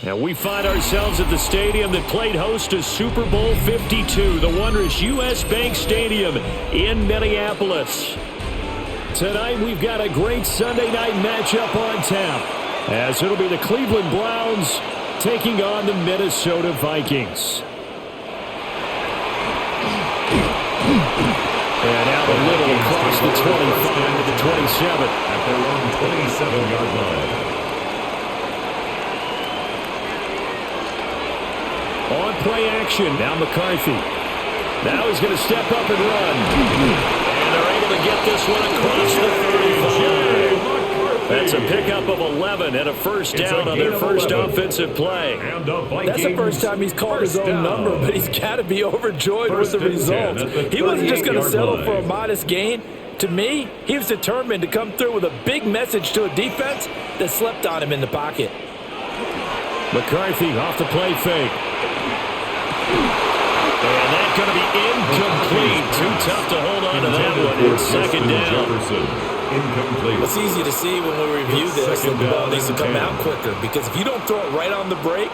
And we find ourselves at the stadium that played host to Super Bowl 52, the wondrous U.S. Bank Stadium in Minneapolis. Tonight we've got a great Sunday night matchup on tap, as it'll be the Cleveland Browns taking on the Minnesota Vikings. And out a little across the 25 to the 27 at their own 27-yard line. On play action, now McCarthy. Now he's going to step up and run. And they're able to get this one across the 35. That's a pickup of 11 and a first down on their first offensive play. That's the first time he's called his own number, but he's got to be overjoyed with the result. He wasn't just going to settle for a modest gain. To me, he was determined to come through with a big message to a defense that slept on him in the pocket. McCarthy off the play fake. And that's going to be incomplete. Too tough to hold on to that one. It's second down. Incomplete. It's easy to see when we review this that the ball needs to come out quicker, because if you don't throw it right on the break,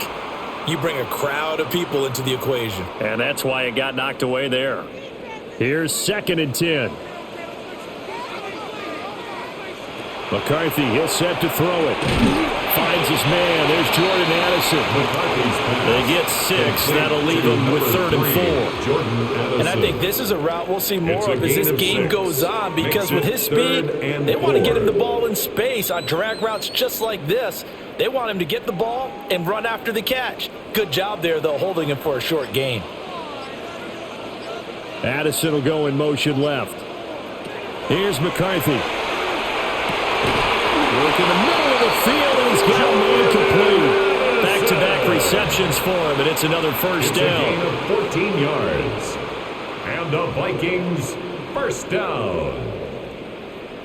you bring a crowd of people into the equation. And that's why it got knocked away there. Here's 2nd and 10. McCarthy, he'll set to throw it. Finds his man. There's Jordan Addison. They get 6. That'll leave them with 3rd and 4. And I think this is a route we'll see more of as this game goes on, because with his speed, they want to get him the ball in space on drag routes just like this. They want him to get the ball and run after the catch. Good job there, though, holding him for a short gain. Addison will go in motion left. Here's McCarthy. Work in the middle of the field, and he's got one complete. Back-to-back receptions for him, and it's another first down. A gain of 14 yards. And the Vikings, first down.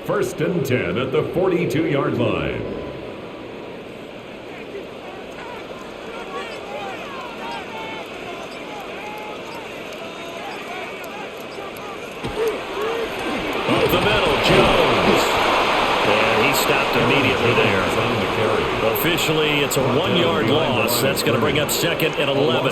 1st and 10 at the 42-yard line. Up the middle, Jones. And he stopped immediately there. Officially, it's a 1-yard loss. That's going to bring up 2nd and 11. I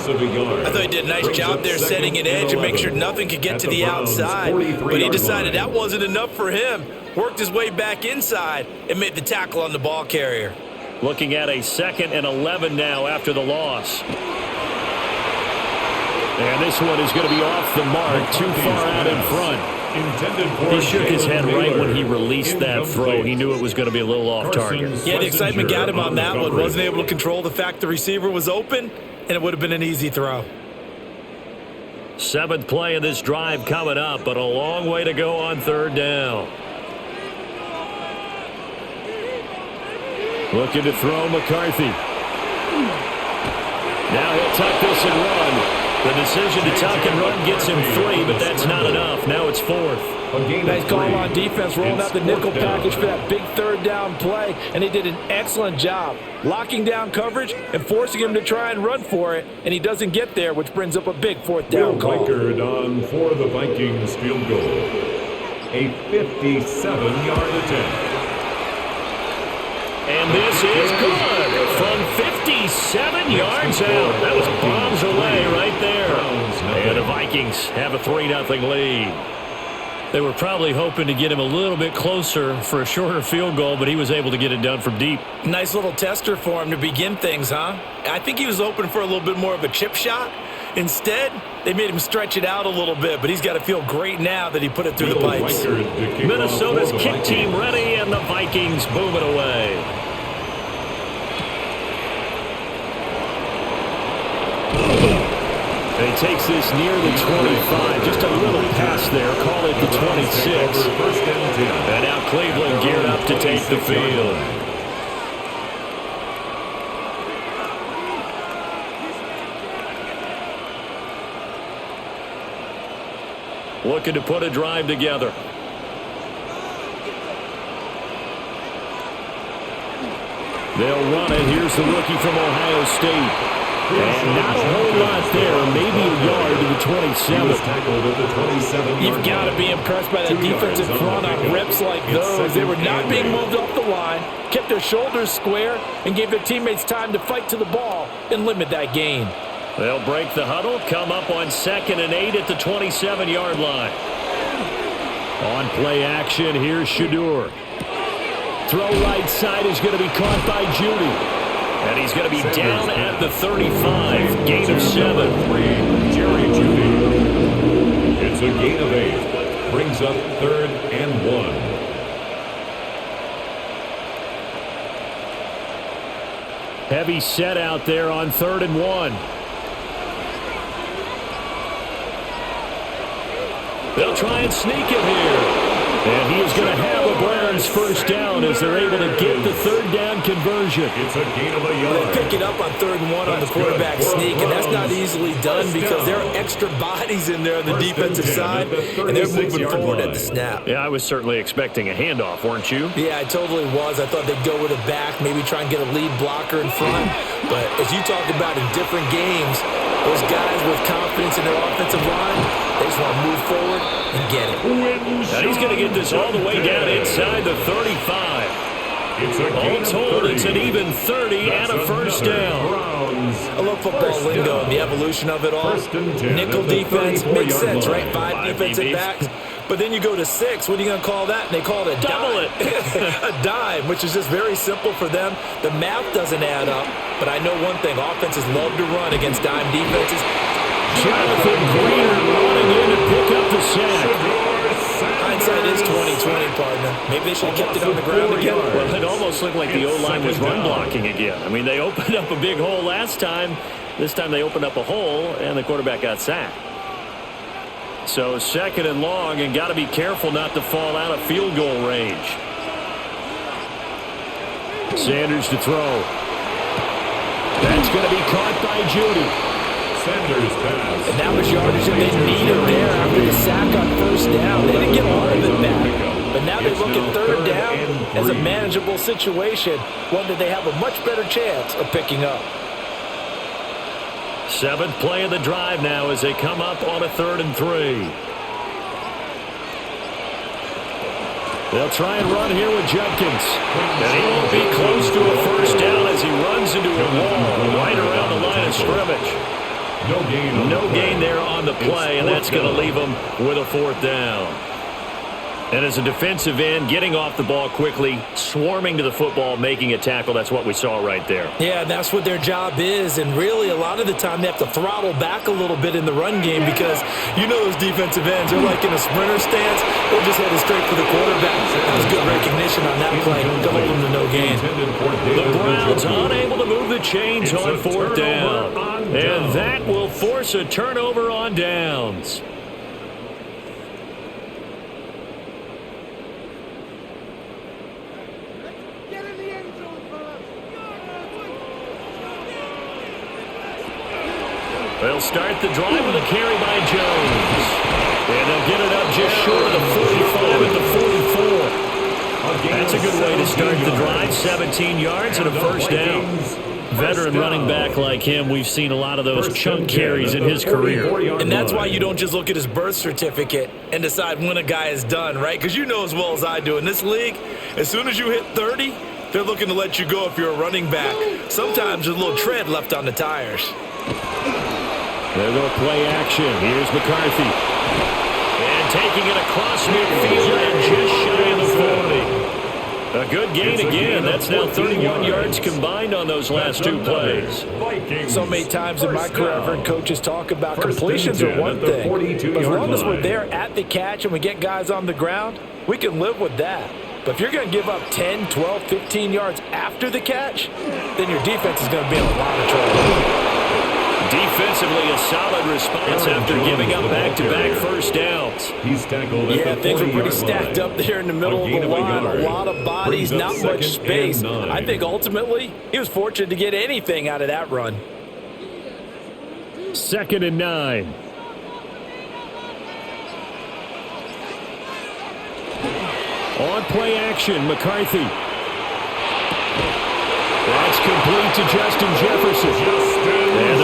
thought he did a nice job there setting an edge and make sure nothing could get to the outside. But he decided that wasn't enough for him. Worked his way back inside and made the tackle on the ball carrier. Looking at a 2nd and 11 now after the loss. And this one is going to be off the mark, too far out in front. He shook his head right when he released that throw. He knew it was going to be a little off target. Yeah, the excitement got him on that one. Wasn't able to control the fact the receiver was open, and it would have been an easy throw. 7th play of this drive coming up, but a long way to go on 3rd down. Looking to throw McCarthy. Now he'll tuck this and run. The decision to tuck and run gets him 3, but that's not enough. Now it's 4th. Nice call on defense, rolling out the nickel package for that big 3rd down play, and he did an excellent job locking down coverage and forcing him to try and run for it, and he doesn't get there, which brings up a big 4th down call. Record on for the Vikings field goal. A 57-yard attempt. And this is good from 57 yards out. That was bombs away right there. And the Vikings have a 3-0 lead. They were probably hoping to get him a little bit closer for a shorter field goal, but he was able to get it done from deep. Nice little tester for him to begin things, huh? I think he was hoping for a little bit more of a chip shot. Instead, they made him stretch it out a little bit, but he's got to feel great now that he put it through the pipes. Minnesota's kick team ready, and the Vikings boom it away. And he takes this near the 25. Just a little pass there. Call it the 26. And now Cleveland geared up to take the field. Looking to put a drive together. They'll run it. Here's the rookie from Ohio State. And not a whole lot there, maybe a yard to the 27. You've got to be impressed by that defensive front on reps like those. They were not being moved off the line, kept their shoulders square, and gave their teammates time to fight to the ball and limit that gain. They'll break the huddle, come up on 2nd and 8 at the 27-yard line. On play action, here's Shadur. Throw right side is going to be caught by Judy. And he's going to be down at the 35. Gain of 7. Jerry Judy. It's a gain of 8. Brings up 3rd and 1. Heavy set out there on 3rd and 1. They'll try and sneak it here. And he is going to have a Browns first down as they're able to get the 3rd down conversion. It's a gain of a yard. They pick it up on 3rd and 1 on the quarterback sneak, and that's not easily done because there are extra bodies in there on the defensive side, and they're moving forward at the snap. Yeah, I was certainly expecting a handoff, weren't you? Yeah, I totally was. I thought they'd go with a back, maybe try and get a lead blocker in front. But as you talked about in different games, those guys with confidence in their offensive line, they just want to move forward and get it. And he's going to get this all the way down inside the 35. All told, it's an even 30 and a first down. I love football lingo and the evolution of it all. Nickel defense makes sense, right? 5 defensive backs. But then you go to 6. What are you going to call that? And they call it a double dime. A dime, which is just very simple for them. The math doesn't add up. But I know one thing. Offenses love to run against dime defenses. Jonathan Greener running in to pick up the sack. Hindsight is 20/20, partner. Maybe they should have kept it on the ground again. Well, it almost looked like the O-line was run blocking again. I mean, they opened up a big hole last time. This time they opened up a hole, and the quarterback got sacked. So 2nd and long, and got to be careful not to fall out of field goal range. Sanders to throw. That's going to be caught by Judy. Sanders pass. And that was yardage that they needed there after the sack on 1st down. They didn't get all of it back. But now they look at 3rd down as a manageable situation, one that they have a much better chance of picking up. 7th play of the drive now as they come up on a 3rd and 3. They'll try and run here with Judkins. And he won't be close to a first down as he runs into a wall right around the line of scrimmage. No gain there on the play, and that's going to leave them with a 4th down. And as a defensive end, getting off the ball quickly, swarming to the football, making a tackle, that's what we saw right there. Yeah, that's what their job is, and really a lot of the time they have to throttle back a little bit in the run game because you know those defensive ends are like in a sprinter stance. They're just headed straight for the quarterback. That was good recognition on that play to hold them to no gain. The Browns unable to move the chains on 4th down, and that will force a turnover on downs. They'll start the drive with a carry by Jones. And they'll get it up just short of the 45 at the 44. That's a good way to start the drive. 17 yards and a first down. Veteran running back like him, we've seen a lot of those chunk carries in his career. And that's why you don't just look at his birth certificate and decide when a guy is done, right? Because you know as well as I do, in this league, as soon as you hit 30, they're looking to let you go if you're a running back. Sometimes there's a little tread left on the tires. They'll go play action. Here's McCarthy. And taking it across midfield and just shy of the 40. A good gain again. That's now 31 yards combined on those last 2 plays. So many times in my career, I've heard coaches talk about completions are one thing. But as long as we're there at the catch and we get guys on the ground, we can live with that. But if you're going to give up 10, 12, 15 yards after the catch, then your defense is going to be in a lot of trouble. Defensively, a solid response after giving up back-to-back first downs. Yeah, things were pretty stacked up there in the middle of the line. A lot of bodies, not much space. I think ultimately he was fortunate to get anything out of that run. 2nd and 9. On play action, McCarthy. That's complete to Justin Jefferson. And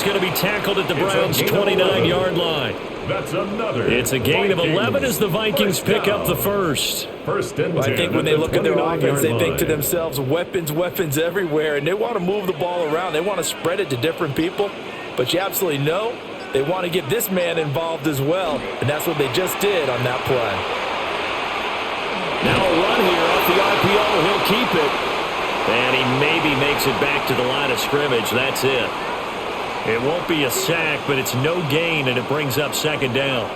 going to be tackled at the Browns' 29-yard line. That's another. It's a gain of 11 as the Vikings pick up the first. First and 10. I think when they look at their offense, they think to line. themselves, weapons everywhere, and they want to move the ball around. They want to spread it to different people, but you absolutely know they want to get this man involved as well, and that's what they just did on that play. Now a run here off the RPO. He'll keep it. And he maybe makes it back to the line of scrimmage. That's it. It won't be a sack, but it's no gain, and it brings up second down.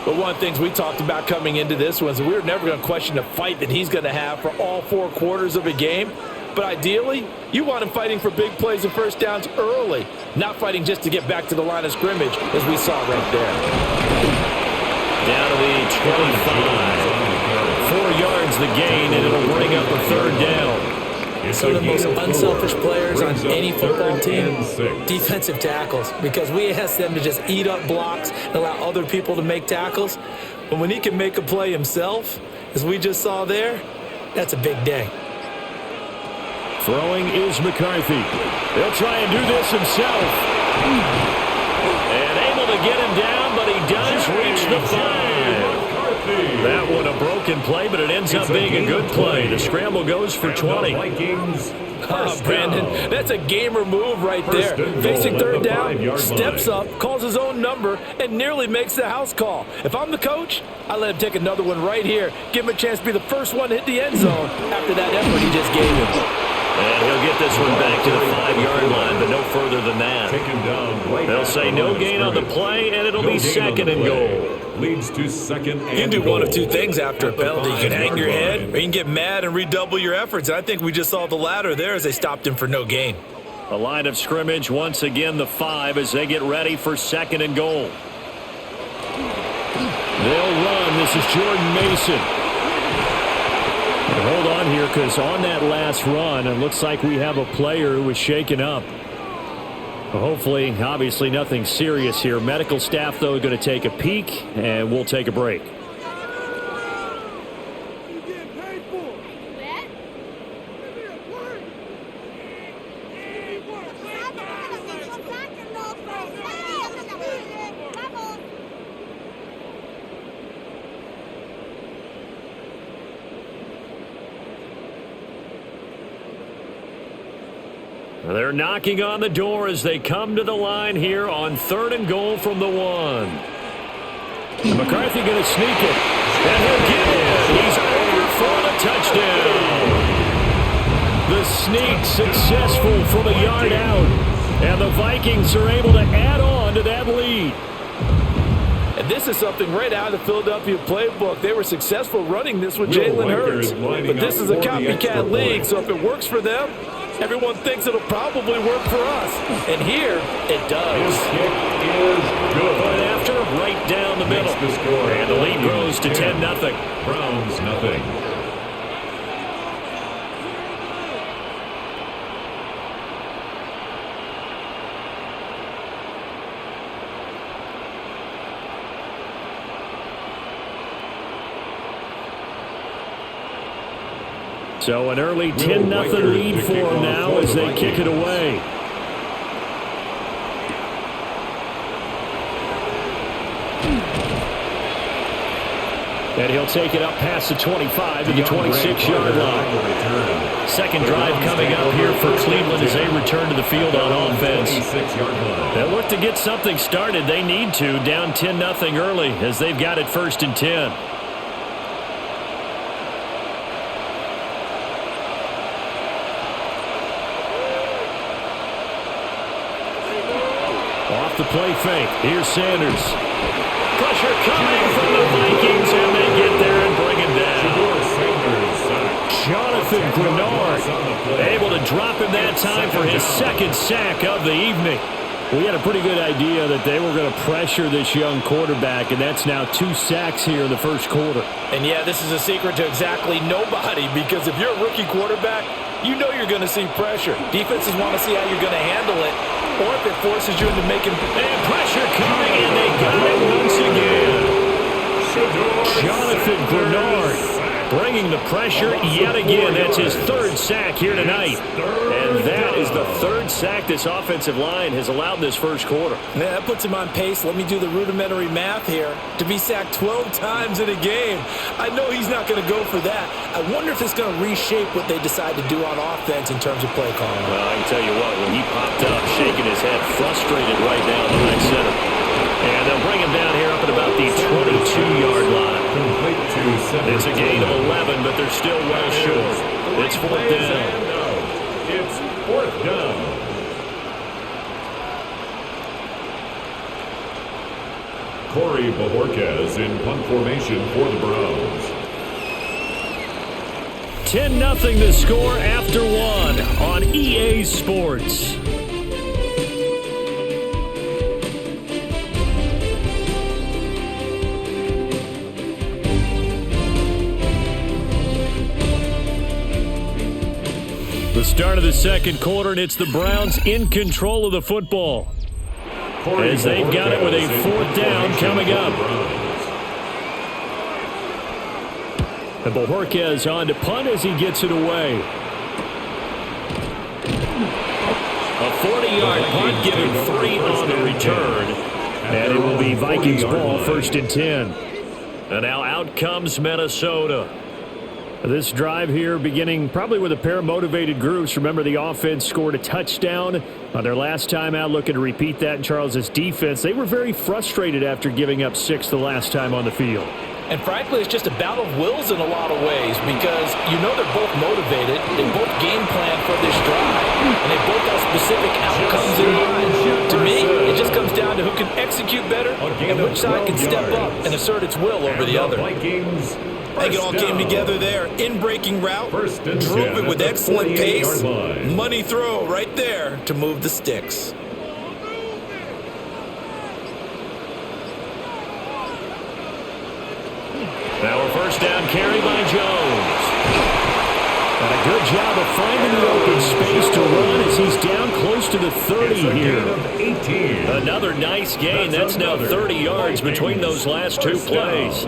But one of the things we talked about coming into this was we were never going to question the fight that he's going to have for all 4 quarters of a game. But ideally, you want him fighting for big plays and first downs early, not fighting just to get back to the line of scrimmage, as we saw right there. Down to the 25. 4 yards the gain, and it'll bring up a third down. Some of the most unselfish players on any football team, defensive tackles, because we ask them to just eat up blocks and allow other people to make tackles. But when he can make a play himself, as we just saw there, that's a big day. Throwing is McCarthy. He'll try and do this himself. And able to get him down, but he does reach the 5. That one a broken play, but it ends up being a good play. The scramble goes for 20. Brandon, that's a gamer move right there. Facing third down, steps up, calls his own number, and nearly makes the house call. If I'm the coach, I let him take another one right here. Give him a chance to be the first one to hit the end zone after that effort he just gave him. And he'll get this one back to the 5-yard line, but no further than that. They'll say no gain on the play, and it'll be second and goal. Leads to second and goal. You can do one of two things after a penalty. You can hang your head, or you can get mad and redouble your efforts. And I think we just saw the latter there as they stopped him for no gain. The line of scrimmage, once again, the 5 as they get ready for second and goal. They'll run. This is Jordan Mason. Hold on here, because on that last run, it looks like we have a player who was shaken up. Hopefully, obviously nothing serious here. Medical staff, though, are going to take a peek, and we'll take a break. They're knocking on the door as they come to the line here on third and goal from the 1. And McCarthy going to sneak it. And he'll get it. He's over for the touchdown. The sneak successful from a yard out. And the Vikings are able to add on to that lead. And this is something right out of the Philadelphia playbook. They were successful running this with Jalen Hurts. But this is a copycat league, so if it works for them, everyone thinks it'll probably work for us. And here, it does. His kick is good. But after, right down the middle. The score. And the lead grows to 10-0. Browns nothing. So an early 10-0 lead for them now as they kick it away. And he'll take it up past the 25 to the 26-yard line. Second drive coming up here for Cleveland as they return to the field on offense. They'll look to get something started. They need to, down 10-0 early as they've got it 1st and 10. Off the play fake. Here's Sanders. Pressure coming from the Vikings, and they get there and bring him down. Jonathan Grenard able to drop him that time for his second sack of the evening. We had a pretty good idea that they were going to pressure this young quarterback, and that's now 2 sacks here in the first quarter. And yeah, this is a secret to exactly nobody, because if you're a rookie quarterback, you know you're going to see pressure. Defenses want to see how you're going to handle it, or if it forces you into making... And pressure coming, and they got it once again. Jonathan Grenard Bringing the pressure yet again. That's his third sack here tonight. And that is the third sack this offensive line has allowed this first quarter. Yeah, that puts him on pace. Let me do the rudimentary math here. To be sacked 12 times in a game. I know he's not going to go for that. I wonder if it's going to reshape what they decide to do on offense in terms of play calling. Well, I can tell you what, when he popped up, shaking his head, frustrated right down the right center. And they'll bring him down here up at about the 22-yard line. It's a gain of 11, but they're still well short. It's fourth down. It's fourth down. Corey Bojorquez in punt formation for the Browns. 10-0 the score after one on EA Sports. The start of the second quarter, and it's the Browns in control of the football. As they've got it with a fourth down coming up. And Bojorquez on to punt as he gets it away. A 40-yard punt, giving 3 on the return. And it will be Vikings ball, 1st and 10. And now out comes Minnesota. This drive here beginning probably with a pair of motivated groups. Remember, the offense scored a touchdown on their last time out, looking to repeat that in Charles's defense. They were very frustrated after giving up 6 the last time on the field. And frankly, it's just a battle of wills in a lot of ways because you know they're both motivated. They both game plan for this drive, and they both have specific outcomes in mind. To me, it just comes down to who can execute better and which side can step up and assert its will over the other. I think it all came together there. In-breaking route, drove it with excellent pace. Money throw right there to move the sticks. Now a first down carry by Jones. And a good job of finding the open space to run as he's down close to the 30 here. Another nice gain. That's now 30 yards between those last two plays.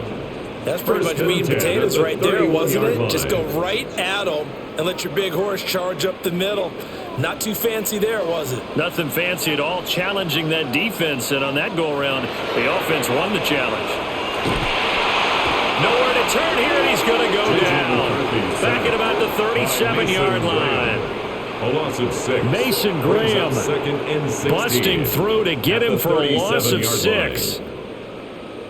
That's pretty much meat and potatoes right there, wasn't it? Just go right at them and let your big horse charge up the middle. Not too fancy there, was it? Nothing fancy at all, challenging that defense. And on that go-around, the offense won the challenge. Nowhere to turn here, and he's going to go down. Back at about the 37-yard line. A loss of 6. Mason Graham busting through to get him for a loss of 6.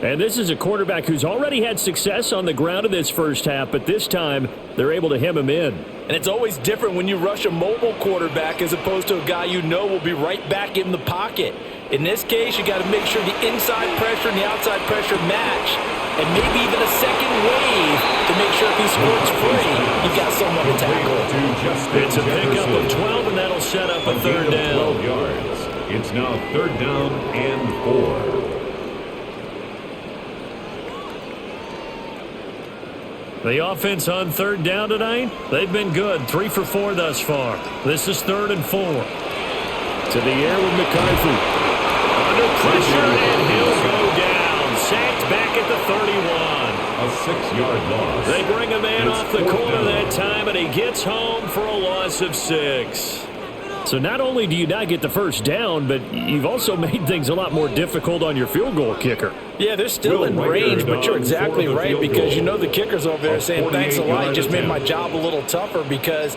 And this is a quarterback who's already had success on the ground in this first half, but this time they're able to hem him in. And it's always different when you rush a mobile quarterback as opposed to a guy you know will be right back in the pocket. In this case, you got to make sure the inside pressure and the outside pressure match, and maybe even a second wave to make sure if he squirts free, you've got someone to tackle. It's a pickup of 12, and that'll set up a third down. 12 yards. It's now 3rd down and 4. The offense on 3rd down tonight, they've been good. 3 for 4 thus far. This is 3rd and 4. To the air with McCarthy. Under pressure, and he'll go down. Sacked back at the 31. A 6-yard loss. They bring a man off the corner that time, and he gets home for a loss of 6. So not only do you not get the first down, but you've also made things a lot more difficult on your field goal kicker. Yeah, they're still in range, but you're exactly right because you know the kicker's over there saying, thanks a lot, just made my job a little tougher because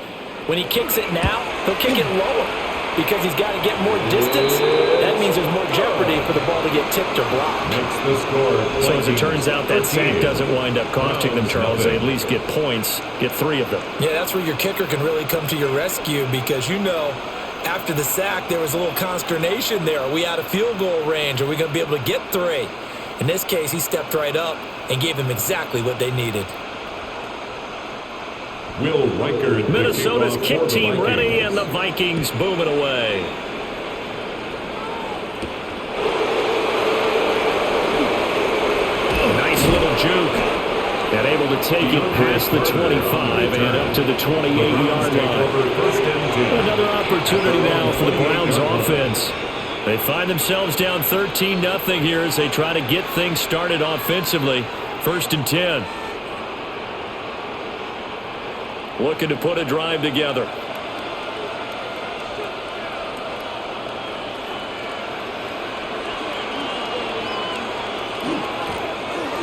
when he kicks it now, he'll kick it lower because he's got to get more distance. That means there's more jeopardy for the ball to get tipped or blocked. So as it turns out, that sack doesn't wind up costing them, Charles. They at least get points, get 3 of them. Yeah, that's where your kicker can really come to your rescue because you know after the sack, there was a little consternation there. Are we out of field goal range? Are we going to be able to get 3? In this case, he stepped right up and gave them exactly what they needed. Will Reichert, Minnesota's kick team ready, and the Vikings boom it away. Nice little juke. And able to take it past the 25 and up to the 28-yard line. Another opportunity now for the Browns offense. They find themselves down 13-0 here as they try to get things started offensively. 1st and 10. looking to put a drive together.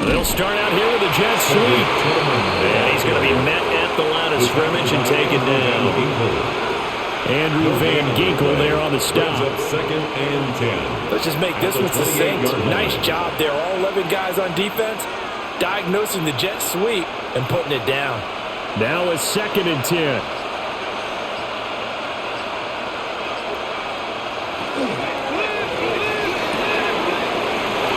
They'll start out here with a jet sweep. And he's going to be met at the line of scrimmage and taken down. Andrew Van Ginkel there on the stop. Second and 10. Let's just make this one succinct. Nice job there. All 11 guys on defense diagnosing the jet sweep and putting it down. Now a second and 10.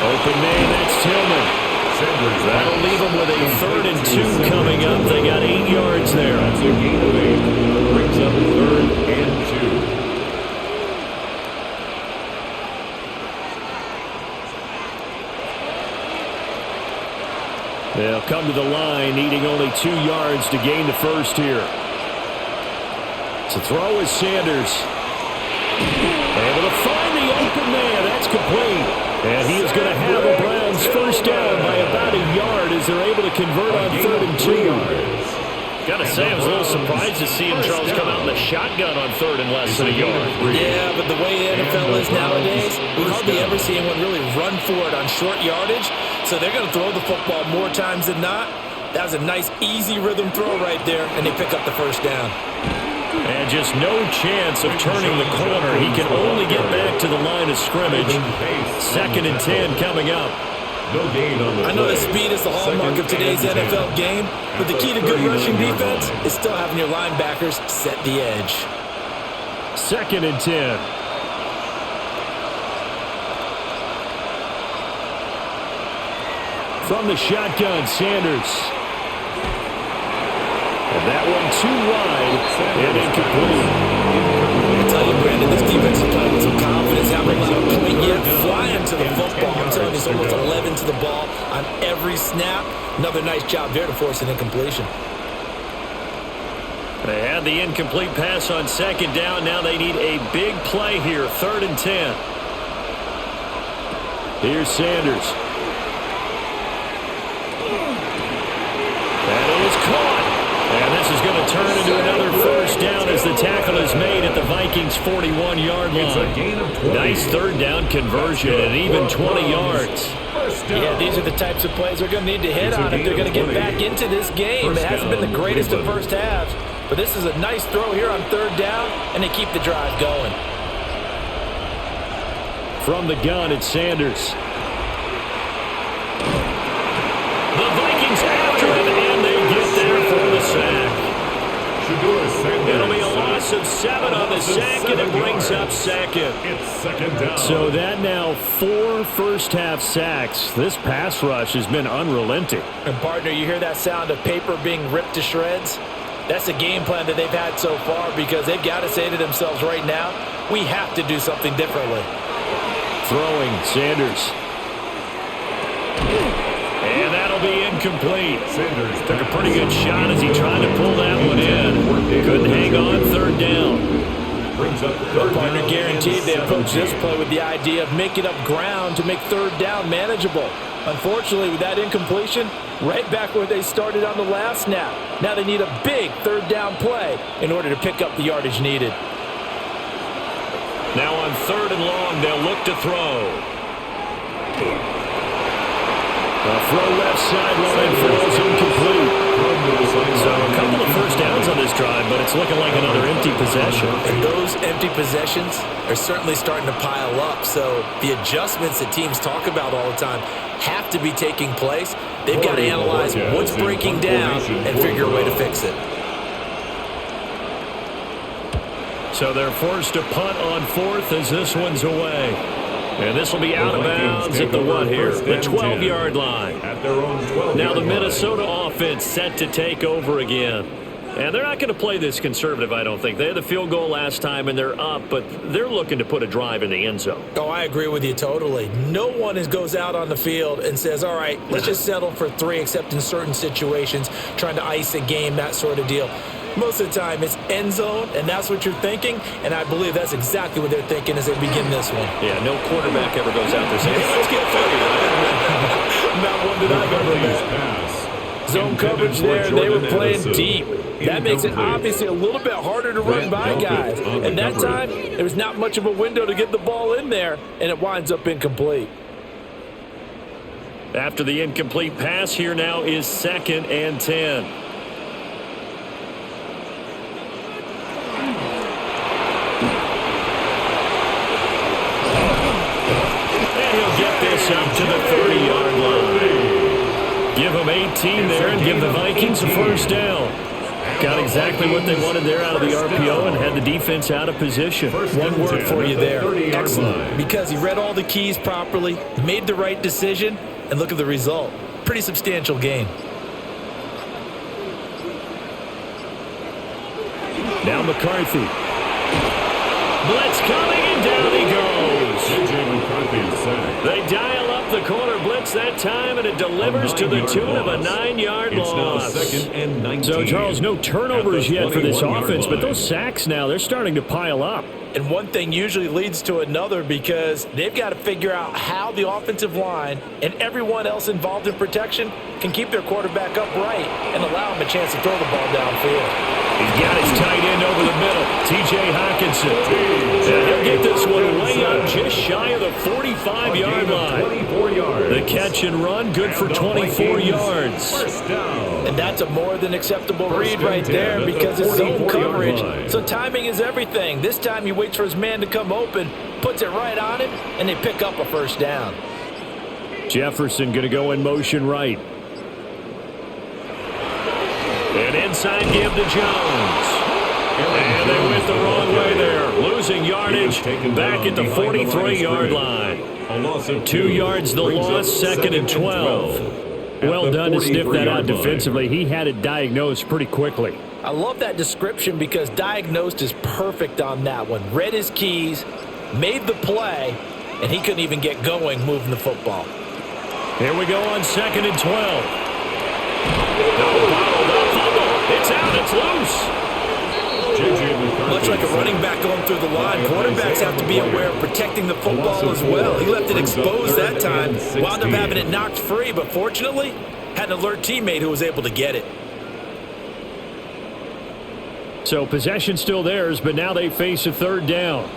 Open man, that's Tillman. That'll leave them with a 3rd and 2 coming up. They got 8 yards there. That's a gain of 8. Brings up 3rd and 2. They'll come to the line, needing only 2 yards to gain the first here. To throw is Sanders. Able to find the open man. That's complete. And he is going to have the Browns first down by about a yard as they're able to convert on 3rd and 2. Got to say, I was a little surprised to see him, Charles, come out in the shotgun on 3rd and less than a yard. Yeah, but the way the NFL is nowadays, we hardly ever see anyone really run for it on short yardage. So they're going to throw the football more times than not. That was a nice, easy rhythm throw right there, and they pick up the first down. And just no chance of turning the corner. He can only get back to the line of scrimmage. 2nd and 10 coming up. I know that speed is the hallmark of today's NFL game, but the key to good rushing defense is still having your linebackers set the edge. 2nd and 10. From the shotgun, Sanders. And that one too wide and incomplete. I tell you, Brandon, this defense is playing with some confidence. Haven't allowed a point yet. Flying to the football. I'm telling you, it's almost 11 to the ball on every snap. Another nice job there to force an incompletion. They had the incomplete pass on 2nd down. Now they need a big play here. 3rd and 10. Here's Sanders. That is caught. And this is going to turn into another first down as the tackle is made at the Vikings' 41-yard line. Nice 3rd down conversion and even 20 yards. Yeah, these are the types of plays they're going to need to hit on if they're going to get back into this game. It hasn't been the greatest of first halves, but this is a nice throw here on 3rd down, and they keep the drive going. From the gun, it's Sanders. The Vikings after him, and they get there for the sack. It'll be a loss of 7 on the sack, and it brings up 2nd. It's 2nd down. So that now 4 first-half sacks. This pass rush has been unrelenting. And, partner, you hear that sound of paper being ripped to shreds? That's a game plan that they've had so far because they've got to say to themselves right now, we have to do something differently. Throwing, Sanders. And that'll be incomplete. Sanders took a pretty good shot as he tried to pull that one in. Couldn't hang on 3rd down. Brings up the partner guaranteed they approach this play with the idea of making up ground to make 3rd down manageable. Unfortunately, with that incompletion, right back where they started on the last snap. Now they need a big 3rd down play in order to pick up the yardage needed. Now on 3rd and long, they'll look to throw. A throw left sideline falls incomplete. So a couple of first downs on this drive, but it's looking like another empty possession. And those empty possessions are certainly starting to pile up. So the adjustments that teams talk about all the time have to be taking place. They've got to analyze what's breaking down and figure a way to fix it. So they're forced to punt on 4th as this one's away. And this will be out of bounds at the what here? The 12-yard line. At their own 12-yard now the Minnesota offense set to take over again. And they're not going to play this conservative, I don't think. They had the field goal last time, and they're up, but they're looking to put a drive in the end zone. Oh, I agree with you totally. No one goes out on the field and says, all right, let's just settle for 3, except in certain situations, trying to ice a game, that sort of deal. Most of the time, it's end zone, and that's what you're thinking, and I believe that's exactly what they're thinking as they begin this one. Yeah, no quarterback ever goes out there saying, hey, let's get 30. Not one that I've ever met. Zone coverage there, they were playing deep. That makes it obviously a little bit harder to run by guys. And that time, there was not much of a window to get the ball in there, and it winds up incomplete. After the incomplete pass, here now is 2nd and 10. And he'll get this up to the 30-yard line. Give them 18 there and give the Vikings a first down. Got exactly what they wanted there out of the RPO and had the defense out of position. One word for you there. Excellent. Because he read all the keys properly, made the right decision, and look at the result. Pretty substantial gain. Now McCarthy. Blitz coming, and down he goes. They dial up the corner blitz that time, and it delivers to the tune of a 9-yard loss. So, Charles, no turnovers yet for this offense, but those sacks now, they're starting to pile up. And one thing usually leads to another because they've got to figure out how the offensive line and everyone else involved in protection can keep their quarterback upright and allow him a chance to throw the ball downfield. He's got his tight end over the middle, T.J. Hawkinson. And he'll get this one way up just shy of the 45-yard line. The catch and run, good for 24 yards. And that's a more than acceptable read right there because it's zone coverage. So timing is everything. This time he waits for his man to come open, puts it right on him, and they pick up a first down. Jefferson going to go in motion right. And inside give to Jones. And they went the wrong way there. Losing yardage back at the 43-yard line. 2 yards the loss, 2nd and 12. Well done to sniff that out defensively. He had it diagnosed pretty quickly. I love that description because diagnosed is perfect on that one. Read his keys, made the play, and he couldn't even get going moving the football. Here we go on 2nd and 12. It's out, it's loose. Much like a running back going through the line, quarterbacks have to be aware of protecting the football as well. He left it exposed that time, wound up having it knocked free, but fortunately, had an alert teammate who was able to get it. So possession still theirs, but now they face a 3rd down.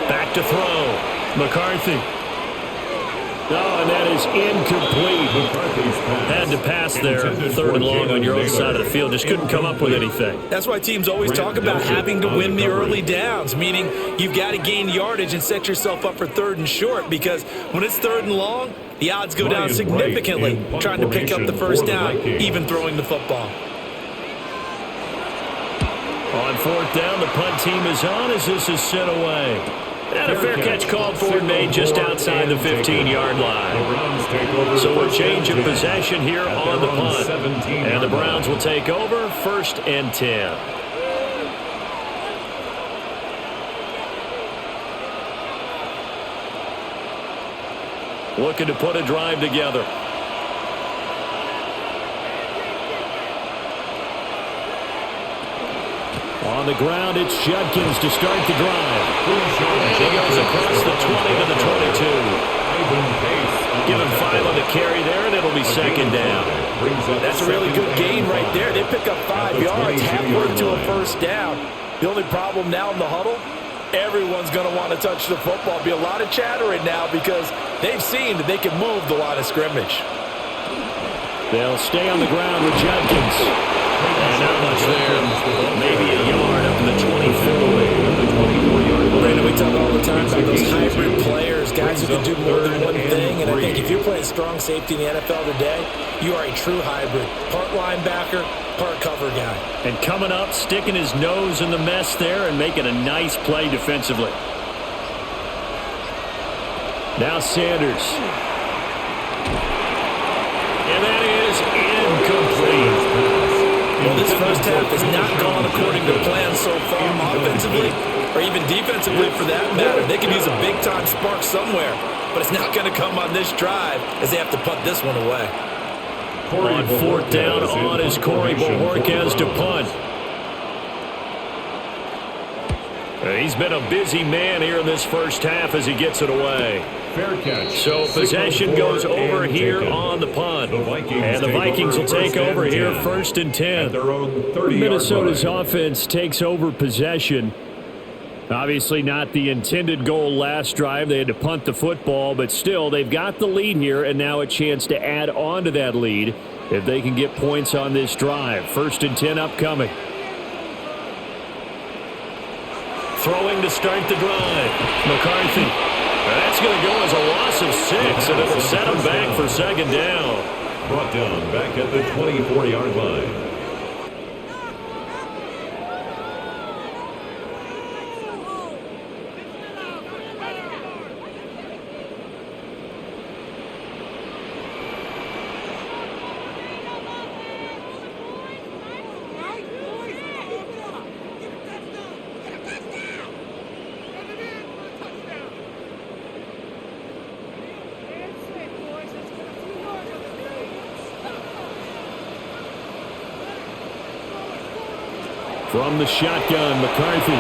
Back to throw. McCarthy. Oh, and that is incomplete. Had to pass there. 3rd and long on your own side of the field. Just couldn't come up with anything. That's why teams always talk about having to win the early downs, meaning you've got to gain yardage and set yourself up for 3rd and short because when it's 3rd and long, the odds go down significantly trying to pick up the first down, even throwing the football. On 4th down, the punt team is on as this is sent away. And a fair catch called for and made just outside the 15-yard line. So a change of possession here on the punt. And the Browns will take over 1st and 10. Looking to put a drive together. On the ground, it's Judkins to start the drive. He goes across the 20 to the 22. Give him 5 on the carry there, and it'll be 2nd down. That's a really good gain right there. They pick up 5 yards, halfway to a first down. The only problem now in the huddle, everyone's going to want to touch the football. Be a lot of chattering now because they've seen that they can move the line of scrimmage. They'll stay on the ground with Judkins. And not much there. Maybe a yard up to the 24. Brandon, we talk all the time about those hybrid players, guys who can do more than one thing. And I think if you're playing strong safety in the NFL today, you are a true hybrid. Part linebacker, part cover guy. And coming up, sticking his nose in the mess there and making a nice play defensively. Now Sanders. And that is incomplete. Well, this first half has not gone according to plan so far offensively or even defensively for that matter. They could use a big-time spark somewhere, but it's not going to come on this drive as they have to punt this one away. On 4th down on is Corey Bojorquez to punt. He's been a busy man here in this first half as he gets it away. fair catch. So possession goes over here on the punt. And the Vikings will take over here 1st and 10. Their own 30-yard Minnesota's line. offense takes over possession. Obviously not the intended goal last drive. They had to punt the football, but still they've got the lead here and now a chance to add on to that lead if they can get points on this drive. 1st and 10 upcoming. Throwing to start the drive. McCarthy. That's going to go as a loss of 6, and it'll set him back for 2nd down. Brought down back at the 24-yard line. From the shotgun, McCarthy.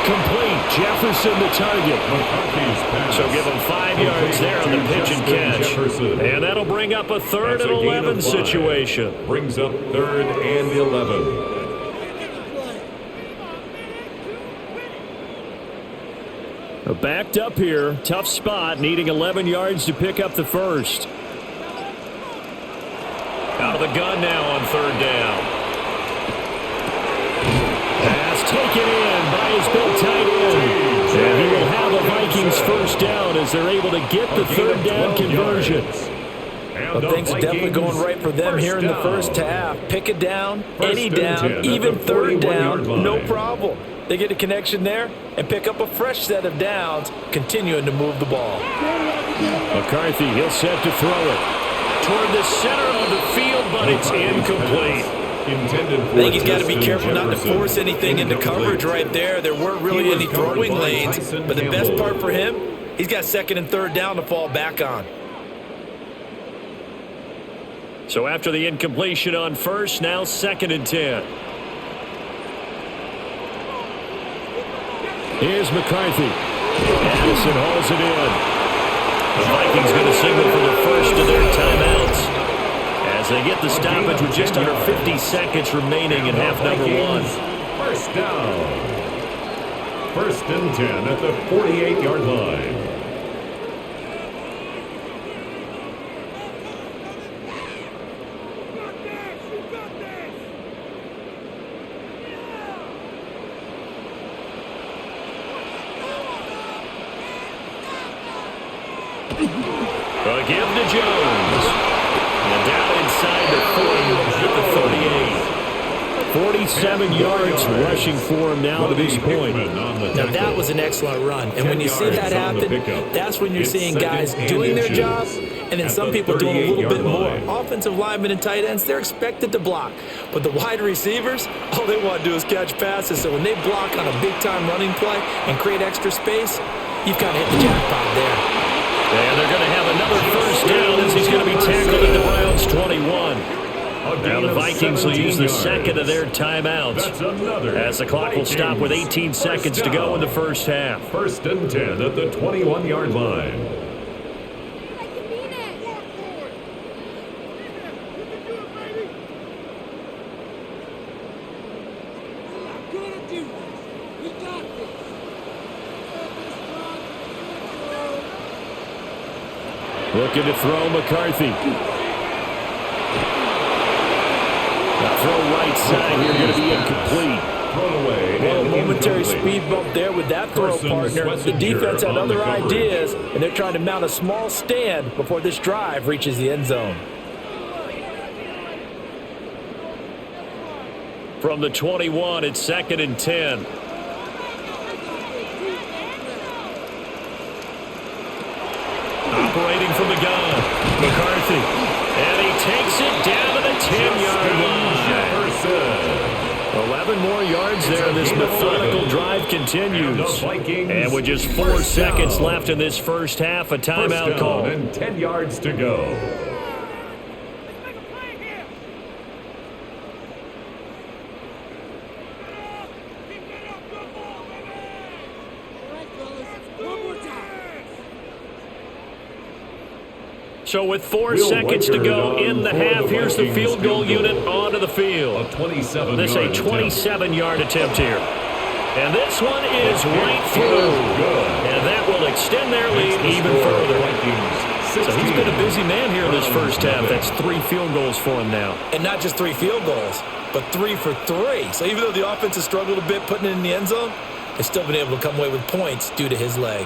Complete. Jefferson the target. McCarthy's pass. So give him 5 yards there on the pitch and catch. Jefferson. And that'll bring up a 3rd That's and a gain 11 of 5. situation. Brings up 3rd and 11. Backed up here. Tough spot. Needing 11 yards to pick up the first. Out of the gun now on 3rd down. Pass taken in by his big tight end. And he will have a Vikings 1st down as they're able to get the 3rd down conversion. But things are definitely going right for them here in the first half. Pick it down, any down, even 3rd down, no problem. They get a connection there and pick up a fresh set of downs, continuing to move the ball. McCarthy, he'll set to throw it toward the center of the field, but it's incomplete. I think he's got to be careful not to force anything into coverage right there. There weren't really any throwing lanes, but the best part for him, he's got 2nd and 3rd down to fall back on. So after the incompletion on 1st, now 2nd and 10. Here's McCarthy. Addison hauls it in. The Vikings going to signal for the first of their timeouts as they get the stoppage with just under 50 seconds remaining in half number 1. 1st down. 1st and 10 at the 48-yard line. Give to Jones. And down inside the 40 at the 38. 47 yards rushing for him now to this point. Now that was an excellent run. And when you see that happen, that's when you're seeing guys doing their job and then some people doing a little bit more. Offensive linemen and tight ends, they're expected to block. But the wide receivers, all they want to do is catch passes. So when they block on a big-time running play and create extra space, you've kind of hit the jackpot there. And they're going to have another 1st down as he's going to be tackled at the Browns 21. Now the Vikings will use the 2nd of their timeouts as the clock will stop with 18 seconds to go in the first half. 1st and 10 at the 21-yard line. Looking to throw McCarthy. The throw right side here going to be incomplete. Well, a momentary speed bump there with that throw, partner. The defense had other ideas, and they're trying to mount a small stand before this drive reaches the end zone. From the 21, it's 2nd and 10. Operating from the gun, McCarthy. And he takes it down to the 10-yard line. 11 more yards there. This methodical drive continues. And with just 4 seconds left in this first half, a timeout call. And 10 yards to go. So with 4 seconds to go in the half, here's the field goal unit onto the field. This is a 27-yard attempt here. And this one is right through. And that will extend their lead even further. So he's been a busy man here in this first half. That's 3 field goals for him now. And not just 3 field goals, but 3 for 3. So even though the offense has struggled a bit putting it in the end zone, they've still been able to come away with points due to his leg.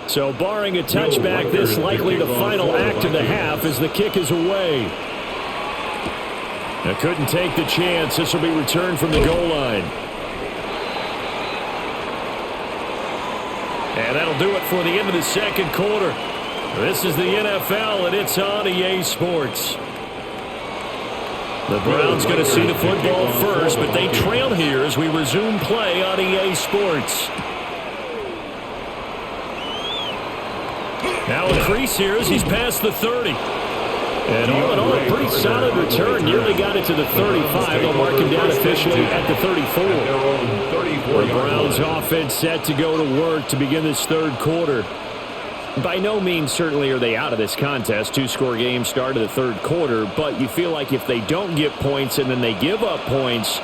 So barring a touchback, this likely the final act of the half as the kick is away. Now couldn't take the chance. This will be returned from the goal line. And that'll do it for the end of the second quarter. This is the NFL, and it's on EA Sports. The Browns going to see the football first, but they trail here as we resume play on EA Sports. Now a crease here as he's past the 30. And all in all, a pretty solid return. Nearly got it to the 35. They'll mark him down officially at the 34. The Browns offense set to go to work to begin this third quarter. By no means certainly are they out of this contest. 2-score game start of the third quarter. But you feel like if they don't get points and then they give up points,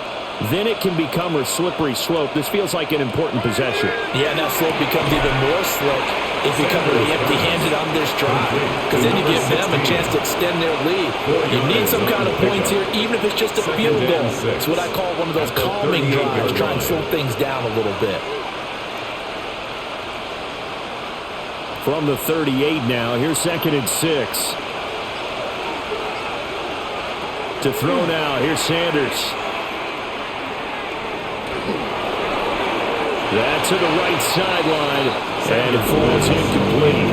then it can become a slippery slope. This feels like an important possession. Yeah, and that slope becomes even more slick if you come really empty-handed on this drive, because then you give them a chance to extend their lead. You need some kind of points here, even if it's just a field goal. It's what I call one of those calming drives, try and slow things down a little bit. From the 38 now, here's 2nd and 6. To throw now, here's Sanders. That to the right sideline. And it falls incomplete.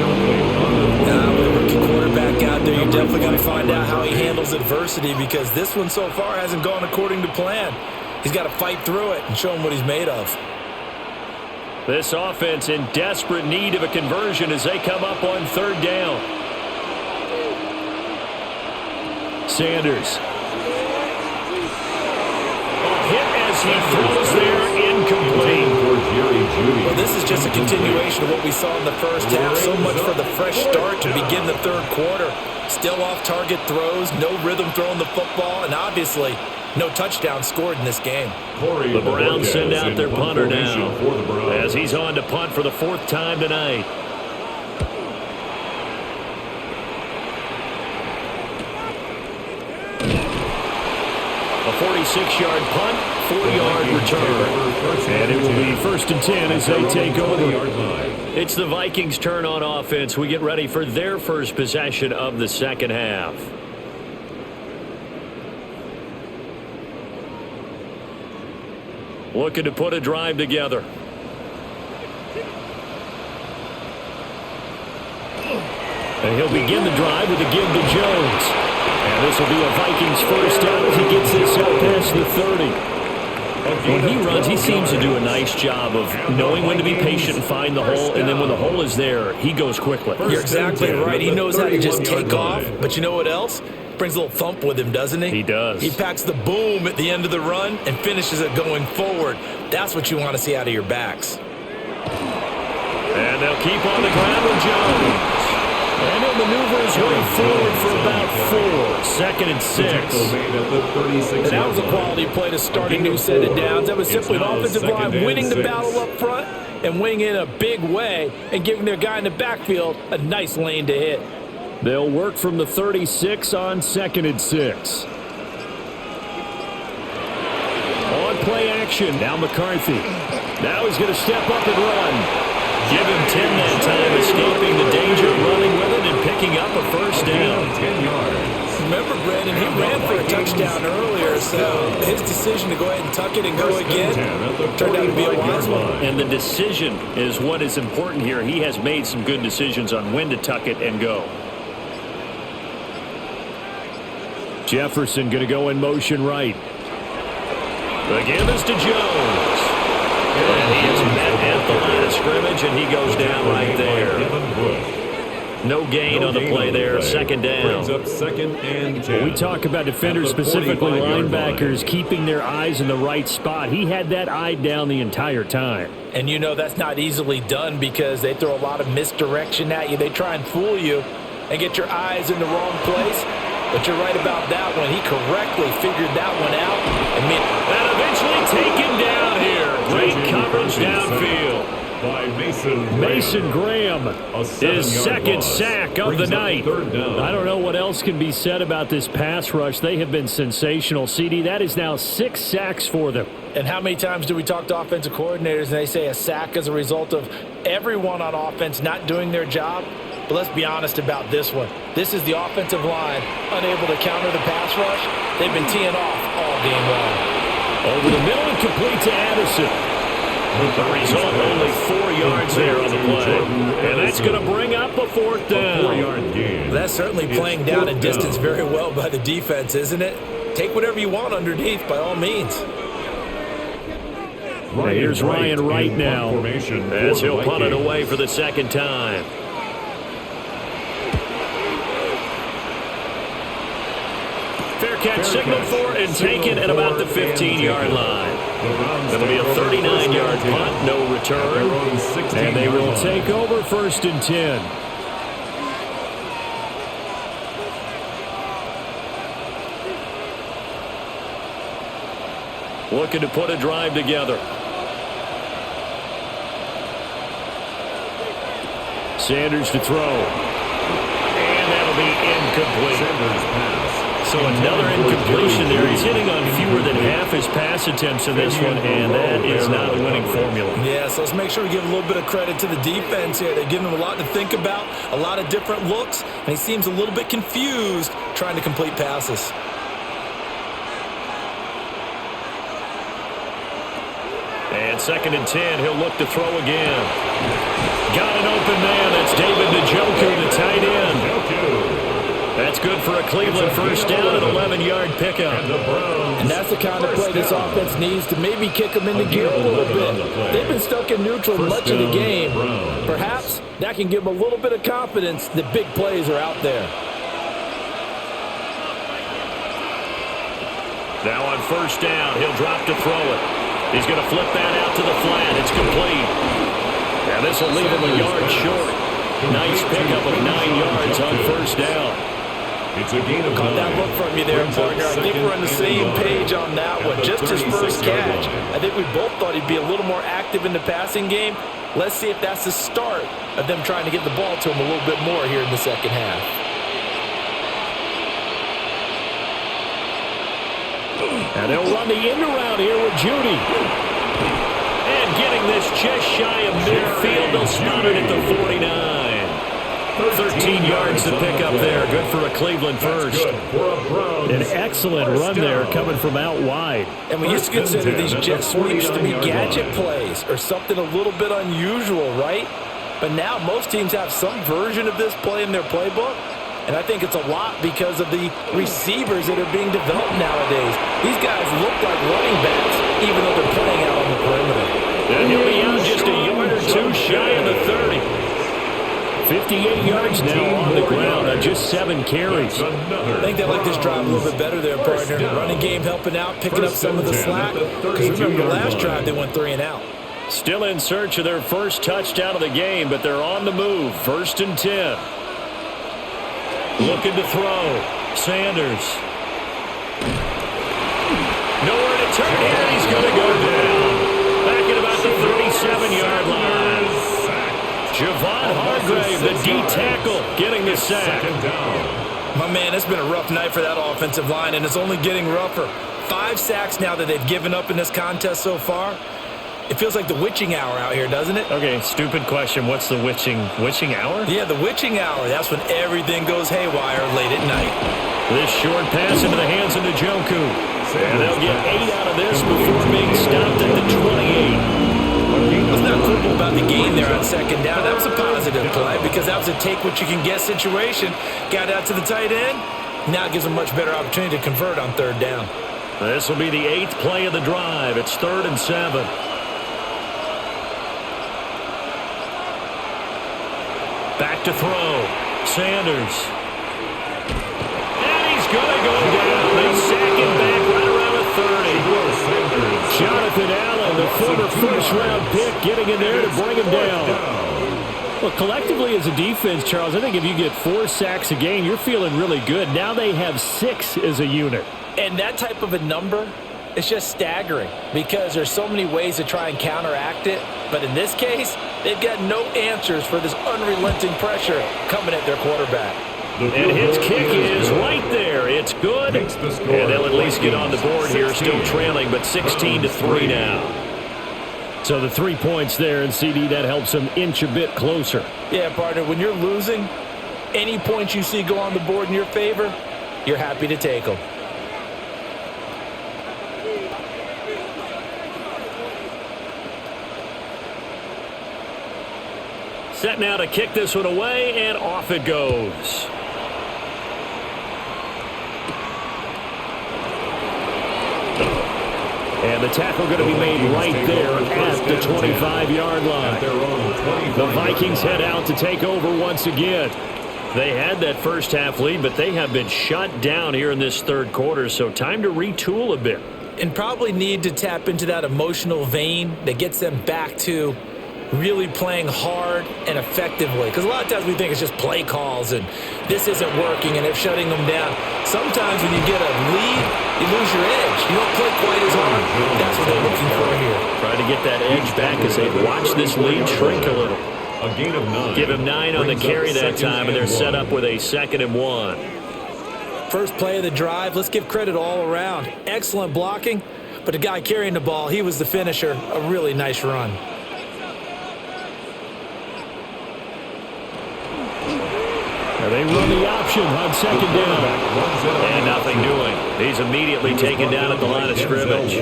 Now, with a rookie quarterback out there, you're definitely going to find out how he handles adversity, because this one so far hasn't gone according to plan. He's got to fight through it and show him what he's made of. This offense in desperate need of a conversion as they come up on 3rd down. Sanders. A hit as he throws there, incomplete. Well, this is just a continuation of what we saw in the first half. So much for the fresh start to begin the third quarter. Still off-target throws, no rhythm throwing the football, and obviously no touchdown scored in this game. The Browns send out their punter now as he's on to punt for the 4th time tonight. A 46-yard punt, 4-yard return. And it will be 1st and 10 as they take over. It's the Vikings' turn on offense. We get ready for their first possession of the second half. Looking to put a drive together. And he'll begin the drive with a give to Jones. And this will be a Vikings first down as he gets this out past the 30. When he runs, he seems to do a nice job of knowing when to be patient and find the hole, and then when the hole is there, he goes quickly. You're exactly right. He knows how to just take off, but you know what else? Brings a little thump with him, doesn't he? He does. He packs the boom at the end of the run and finishes it going forward. That's what you want to see out of your backs. And they'll keep on the ground with Jones. And he'll maneuver his way forward for about 4. 2nd and 6. And that was a quality play to start a new set of downs. That was simply an offensive line winning the battle up front and winning in a big way and giving their guy in the backfield a nice lane to hit. They'll work from the 36 on 2nd and 6. On play action. Now McCarthy. Now he's going to step up and run. Give him 10 that time, escaping the danger, running with it, and picking up a first down. 10 yards. Remember, Brandon, he ran for a touchdown earlier, so his decision to go ahead and tuck it and go again turned out to be a wise one. And the decision is what is important here. He has made some good decisions on when to tuck it and go. Jefferson going to go in motion right. The give is to Jones. And he is met at the line of scrimmage, and he goes down right there. No gain on the play there. Second down. Brings up 2nd and 10. We talk about defenders, specifically linebackers, keeping their eyes in the right spot. He had that eye down the entire time. And you know that's not easily done because they throw a lot of misdirection at you. They try and fool you and get your eyes in the wrong place. But you're right about that one. He correctly figured that one out. And eventually taken down here. Great coverage downfield. By Mason Graham, his second sack of the night. I don't know what else can be said about this pass rush. They have been sensational. CD, that is now 6 sacks for them. And how many times do we talk to offensive coordinators and they say a sack as a result of everyone on offense not doing their job? But let's be honest about this one. This is the offensive line unable to counter the pass rush. They've been teeing off all game long. Over the middle and complete to Addison. The result, only 4 yards there on the play. And that's going to bring up a 4th down. 4-yard gain. That's certainly playing down in distance very well by the defense, isn't it? Take whatever you want underneath by all means. Here's Ryan Wright now as he'll punt it away for the 2nd time. Fair catch signaled for and taken at about the 15-yard line. That'll be a 39-yard punt, no return. And they will take over 1st and 10. Looking to put a drive together. Sanders to throw. And that'll be incomplete. So another incompletion there. He's hitting on fewer than half his pass attempts in this one, and that is not a winning formula. Yeah, so let's make sure we give a little bit of credit to the defense here. They're giving him a lot to think about, a lot of different looks, and he seems a little bit confused trying to complete passes. And 2nd and 10, he'll look to throw again. Got an open man. That's David Njoku, the tight end. That's good for a Cleveland 1st down, an 11-yard pickup. And that's the kind of play this offense needs to maybe kick them into gear a little bit. They've been stuck in neutral much of the game. Perhaps that can give them a little bit of confidence that big plays are out there. Now on 1st down, he'll drop to throw it. He's going to flip that out to the flat. It's complete. And this will leave him a yard short. Nice pickup of 9 yards on 1st down. It's a gain of Caught that look from you there, partner. I think we're on the same page on that one. Just his first catch. I think we both thought he'd be a little more active in the passing game. Let's see if that's the start of them trying to get the ball to him a little bit more here in the 2nd half. And they'll run the end around here with Judy. And getting this just shy of midfield, they'll spot it at the 49. 13 yards to pick up there. Good for a Cleveland 1st. An excellent run there coming from out wide. And we used to consider these jet sweeps to be gadget plays or something a little bit unusual, right? But now most teams have some version of this play in their playbook. And I think it's a lot because of the receivers that are being developed nowadays. These guys look like running backs, even though they're playing out on the perimeter. And he'll be out just a yard or 2 shy of the 30. 58 yards now on the ground on just 7 carries. I think they like this drive a little bit better there, partner. Running game helping out, picking up some of the slack. Because remember, the last drive they went 3 and out. Still in search of their first touchdown of the game, but they're on the move. 1st and 10. Looking to throw. Sanders. Nowhere to turn here. He's going to go down. Back at about the 37-yard line. Javon Hargrave, the D-tackle, getting the sack. My man, it's been a rough night for that offensive line, and it's only getting rougher. 5 sacks now that they've given up in this contest so far. It feels like the witching hour out here, doesn't it? Okay, stupid question. What's the witching hour? Yeah, the witching hour. That's when everything goes haywire late at night. This short pass into the hands of Njoku. And they'll get 8 out of this before being stopped at the 28. What's not cool about the gain there on 2nd down? That was a positive play because that was a take-what-you-can-get situation. Got out to the tight end. Now it gives them a much better opportunity to convert on 3rd down. This will be the 8th play of the drive. It's 3rd and 7. Back to throw. Sanders. And he's going to go down. They sack him back right around the 30. Jonathan Allen, the former first-round pick, getting in there to bring him down. Well, collectively as a defense, Charles, I think if you get 4 sacks a game, you're feeling really good. Now they have 6 as a unit. And that type of a number, it's just staggering because there's so many ways to try and counteract it. But in this case, they've got no answers for this unrelenting pressure coming at their quarterback. And his kick is right there. It's good. And they'll at least get on the board here, still trailing, but 16-3 now. So the 3 points there, and CD, that helps them inch a bit closer. Yeah, partner, when you're losing, any points you see go on the board in your favor, you're happy to take them. Set now to kick this one away, and off it goes. And the tackle going to be made right there at the 25-yard line. The Vikings head out to take over once again. They had that first half lead, but they have been shut down here in this third quarter, so time to retool a bit. And probably need to tap into that emotional vein that gets them back to really playing hard and effectively. Because a lot of times we think it's just play calls and this isn't working and they're shutting them down. Sometimes when you get a lead, you lose your edge. You don't play quite as hard. That's what they're looking for here. Trying to get that edge back as they watch this lead shrink a little. A gain of 9. Give him 9 on the carry that time, and they're set up with a 2nd and 1. First play of the drive, let's give credit all around. Excellent blocking, but the guy carrying the ball, he was the finisher. A really nice run. They run the option on 2nd down. And nothing doing. He's immediately taken down at the line of scrimmage.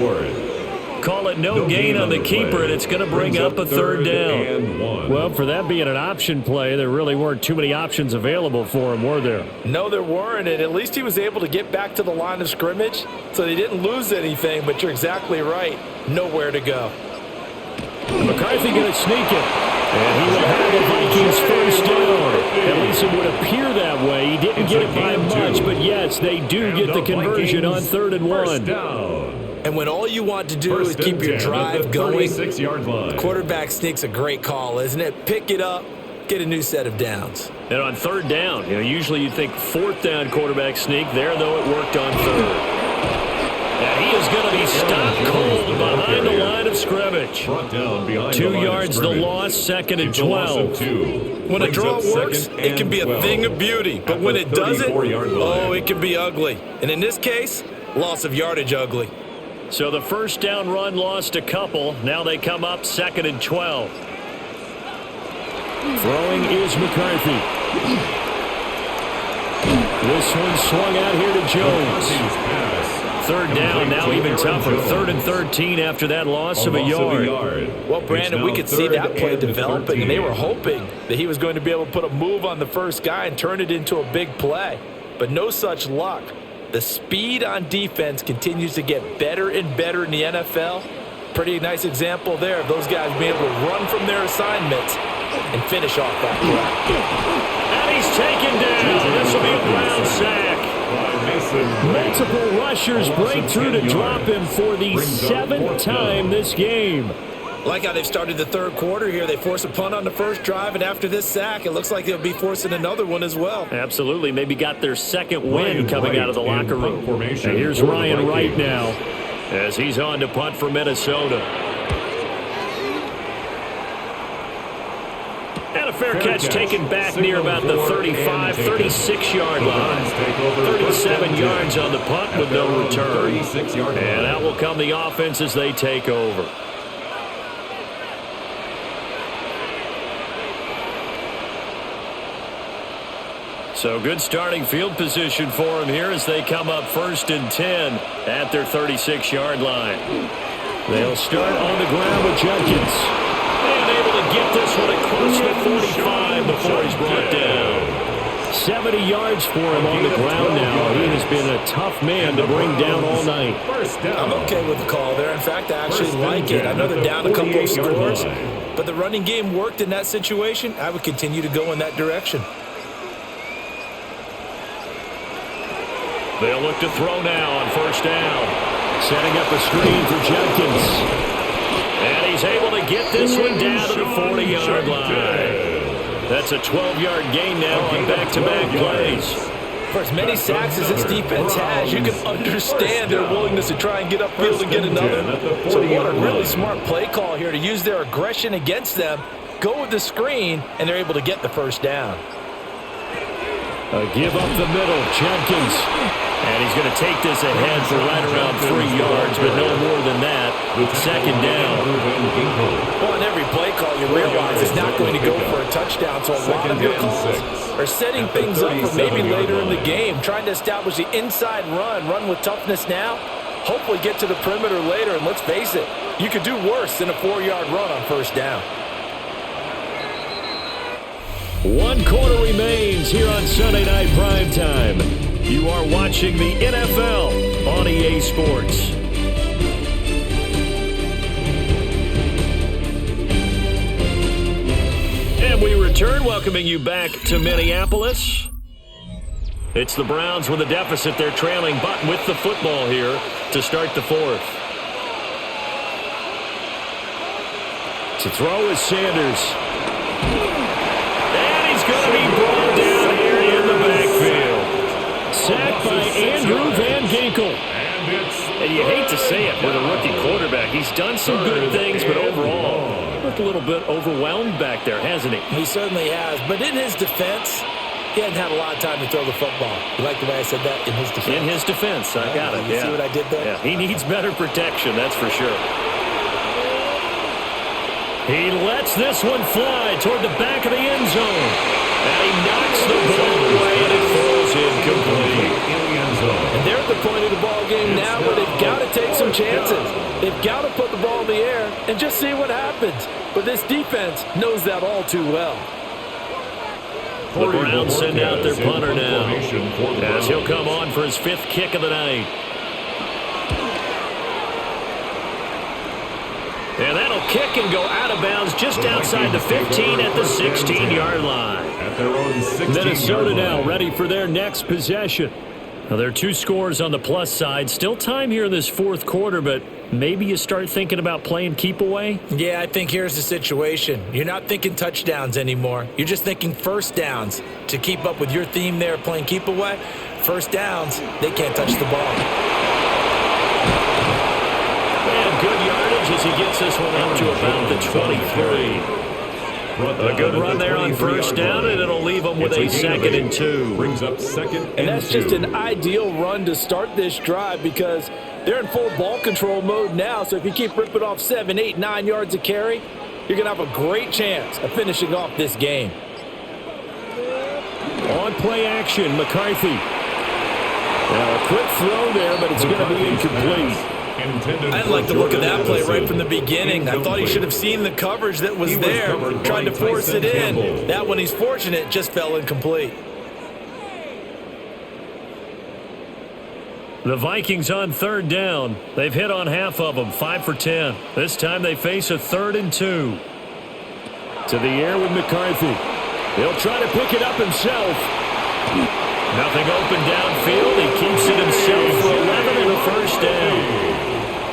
Call it no gain on the keeper, and it's going to bring up a 3rd down. Well, for that being an option play, there really weren't too many options available for him, were there? No, there weren't, and at least he was able to get back to the line of scrimmage, so they didn't lose anything, but you're exactly right. Nowhere to go. McCarthy going to sneak it. And he will have the Vikings first down. At least it would appear that way. He didn't get it by much, but yes, they do get the conversion on 3rd and 1. And when all you want to do is keep your drive going, the quarterback sneaks a great call, isn't it? Pick it up, get a new set of downs. And on 3rd down, usually you think 4th down quarterback sneak. There, though, it worked on 3rd. And he is going to be stopped cold behind the line of scrimmage. 2 yards the loss, 2nd and 12. When a draw works, it can be a thing of beauty. But when it doesn't, oh, it can be ugly. And in this case, loss of yardage ugly. So the first down run lost a couple. Now they come up 2nd and 12. Throwing is McCarthy. This one swung out here to Jones. 3rd down, now even tougher. 3rd and 13 after that loss of a yard. Well, Brandon, we could see that play developing, and they were hoping that he was going to be able to put a move on the first guy and turn it into a big play. But no such luck. The speed on defense continues to get better and better in the NFL. Pretty nice example there of those guys being able to run from their assignments and finish off that play. And he's taken down. This will be a Brown sack. Multiple rushers break through to drop him for the 7th time this game. Like how they've started the third quarter here. They force a punt on the first drive, and after this sack, it looks like they'll be forcing another one as well. Absolutely. Maybe got their 2nd win coming out of the locker room. And here's Ryan Wright now as he's on to punt for Minnesota. And a fair catch taken back near about the 35, 36-yard line. 37 yards on the punt with no return. And out will come the offense as they take over. So good starting field position for them here as they come up 1st and 10 at their 36-yard line. They'll start on the ground with Jenkins. And able to get this one across the 45 before he's brought down. 70 yards for him on the ground now. He has been a tough man to bring down all night. I'm okay with the call there. In fact, I actually like it. I know they're down a couple of scores, but the running game worked in that situation. I would continue to go in that direction. They'll look to throw now on first down. Setting up a screen for Jenkins. And he's able to get this one down to the 40-yard line. That's a 12-yard gain now on back-to-back plays. For as many sacks as this defense has, you can understand their willingness to try and get upfield and get another. So what a really smart play call here to use their aggression against them, go with the screen, and they're able to get the first down. A give up the middle, Jenkins. And he's going to take this ahead for right around 3 yards, but no more than that. Second down. Well, on every play call, you realize it's not going to go for a touchdown, so a lot of your calls are setting things up for maybe later in the game, trying to establish the inside run with toughness now, hopefully get to the perimeter later, and let's face it, you could do worse than a 4-yard run on first down. 1 quarter remains here on Sunday Night Primetime. You are watching the NFL on EA Sports. And we return, welcoming you back to Minneapolis. It's the Browns with a deficit. They're trailing, but with the football here to start the fourth. To throw is Sanders. Going to be brought down here in the backfield. Sacked by Andrew Van Ginkel. And you hate to say it with a rookie quarterback. He's done some good things, but overall, looked a little bit overwhelmed back there, hasn't he? He certainly has. But in his defense, he hasn't had a lot of time to throw the football. You like the way I said that? In his defense. In his defense. I got it. You see what I did there? Yeah, he needs better protection, that's for sure. He lets this one fly toward the back of the end zone. And he knocks the ball away, and it falls incomplete. And they're at the point of the ball game now where they've got to take some chances. They've got to put the ball in the air and just see what happens. But this defense knows that all too well. The Browns send out their punter now, as he'll come on for his 5th kick of the night. And that'll kick and go out of bounds just outside the 15 at the 16-yard line. Minnesota now ready for their next possession. Now, there are 2 scores on the plus side. Still time here in this 4th quarter, but maybe you start thinking about playing keep away? Yeah, I think here's the situation. You're not thinking touchdowns anymore. You're just thinking first downs. To keep up with your theme there, playing keep away, first downs, they can't touch the ball. And good yardage as he gets this one up to about the 23. A good run there on first down, and it'll leave them with a 2nd and 2. Brings up 2nd and that's just an ideal run to start this drive because they're in full ball control mode now. So if you keep ripping off 7, 8, 9 yards of carry, you're going to have a great chance of finishing off this game. On play action, McCarthy. Now a quick throw there, but it's going to be incomplete. I didn't like the look of that play right from the beginning. I thought he should have seen the coverage that was there, trying to force it in. That one, he's fortunate, just fell incomplete. The Vikings on 3rd down. They've hit on half of them, 5 for 10. This time they face a 3rd and 2. To the air with McCarthy. He'll try to pick it up himself. Nothing open downfield. He keeps it himself for 11 and a first down.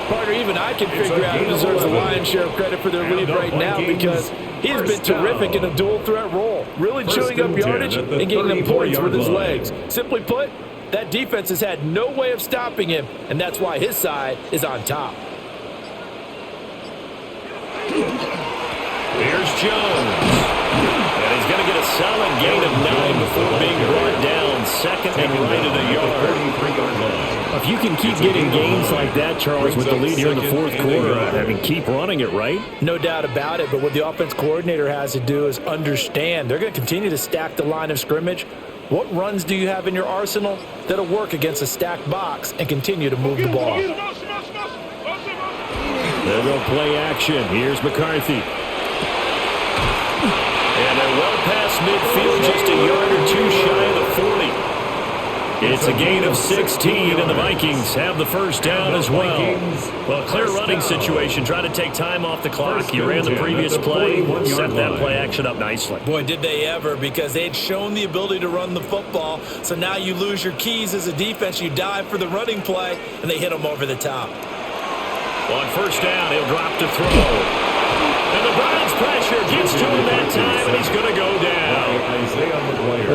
Partner, even I can figure out who deserves the lion's share of credit for their lead right now because he has been terrific in a dual threat role, really chewing up yardage and getting them points with his legs. Simply put, that defense has had no way of stopping him, and that's why his side is on top. Here's Jones. And he's going to get a solid gain of 9 before being brought down. 2nd and right at a yard. If you can keep getting gains like that, Charles, with the lead here in the 4th quarter, I mean, keep running it, right? No doubt about it, but what the offense coordinator has to do is understand they're going to continue to stack the line of scrimmage. What runs do you have in your arsenal that'll work against a stacked box and continue to move the ball? There go play action. Here's McCarthy. And they're well past midfield, just a yard or 2 shy of the 40. It's a gain of 16, and the Vikings have the first down as well. Well, clear running situation. Trying to take time off the clock. He ran the previous play, set that play action up nicely. Boy, did they ever, because they had shown the ability to run the football. So now you lose your keys as a defense. You dive for the running play, and they hit him over the top. On first down, he'll drop to throw. And the Browns pressure gets to him that time, and he's going to go down.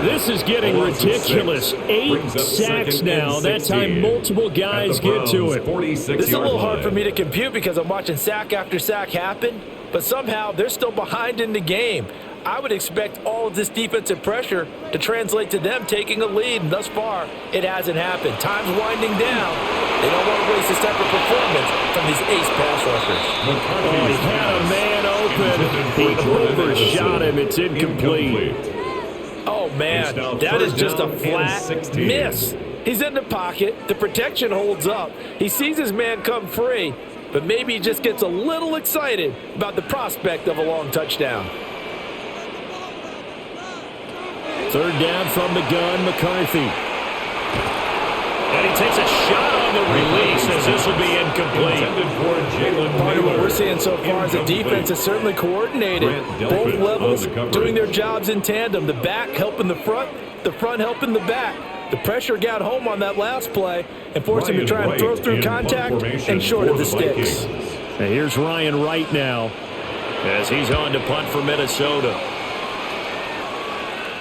This is getting ridiculous. 8 sacks now. That time, multiple guys get to it. This is a little hard for me to compute because I'm watching sack after sack happen, but somehow they're still behind in the game. I would expect all of this defensive pressure to translate to them taking a lead, and thus far, it hasn't happened. Time's winding down. They don't want to waste this type of performance from these ace pass rushers. Oh, he had a man open. He overshot him. It's incomplete. Oh, man, that is just a flat miss. He's in the pocket. The protection holds up. He sees his man come free, but maybe he just gets a little excited about the prospect of a long touchdown. Third down from the gun, McCarthy. And he takes a shot on the release as this will be incomplete. Part of what we're seeing so far is the defense is certainly coordinated. Both levels doing their jobs in tandem. The back helping the front helping the back. The pressure got home on that last play and forced him to try and throw through contact and short of the sticks. And here's Ryan Wright now as he's on to punt for Minnesota.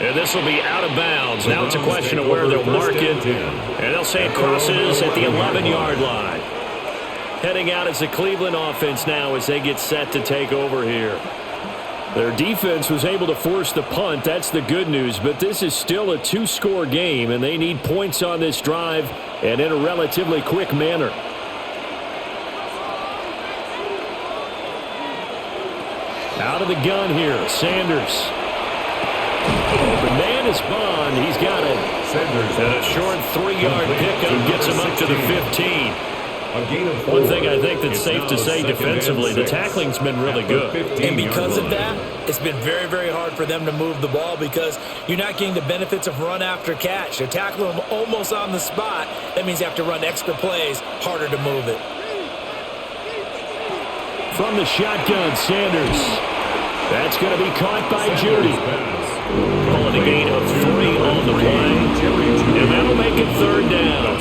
And this will be out of bounds. Now it's a question of where they'll mark it. And they'll say it crosses at the 11-yard line. Heading out as the Cleveland offense now as they get set to take over here. Their defense was able to force the punt. That's the good news. But this is still a 2-score game, and they need points on this drive and in a relatively quick manner. Out of the gun here, Sanders. The man is Bond. He's got it. And a short 3-yard pickup gets him up to the 15. One thing I think that's safe to say defensively, the tackling's been really good. And because of that, it's been very, very hard for them to move the ball because you're not getting the benefits of run after catch. They're tackling them almost on the spot. That means you have to run extra plays, harder to move it. From the shotgun, Sanders. That's going to be caught by Judy. Calling a gain of 3 on the play. And that'll make it third down.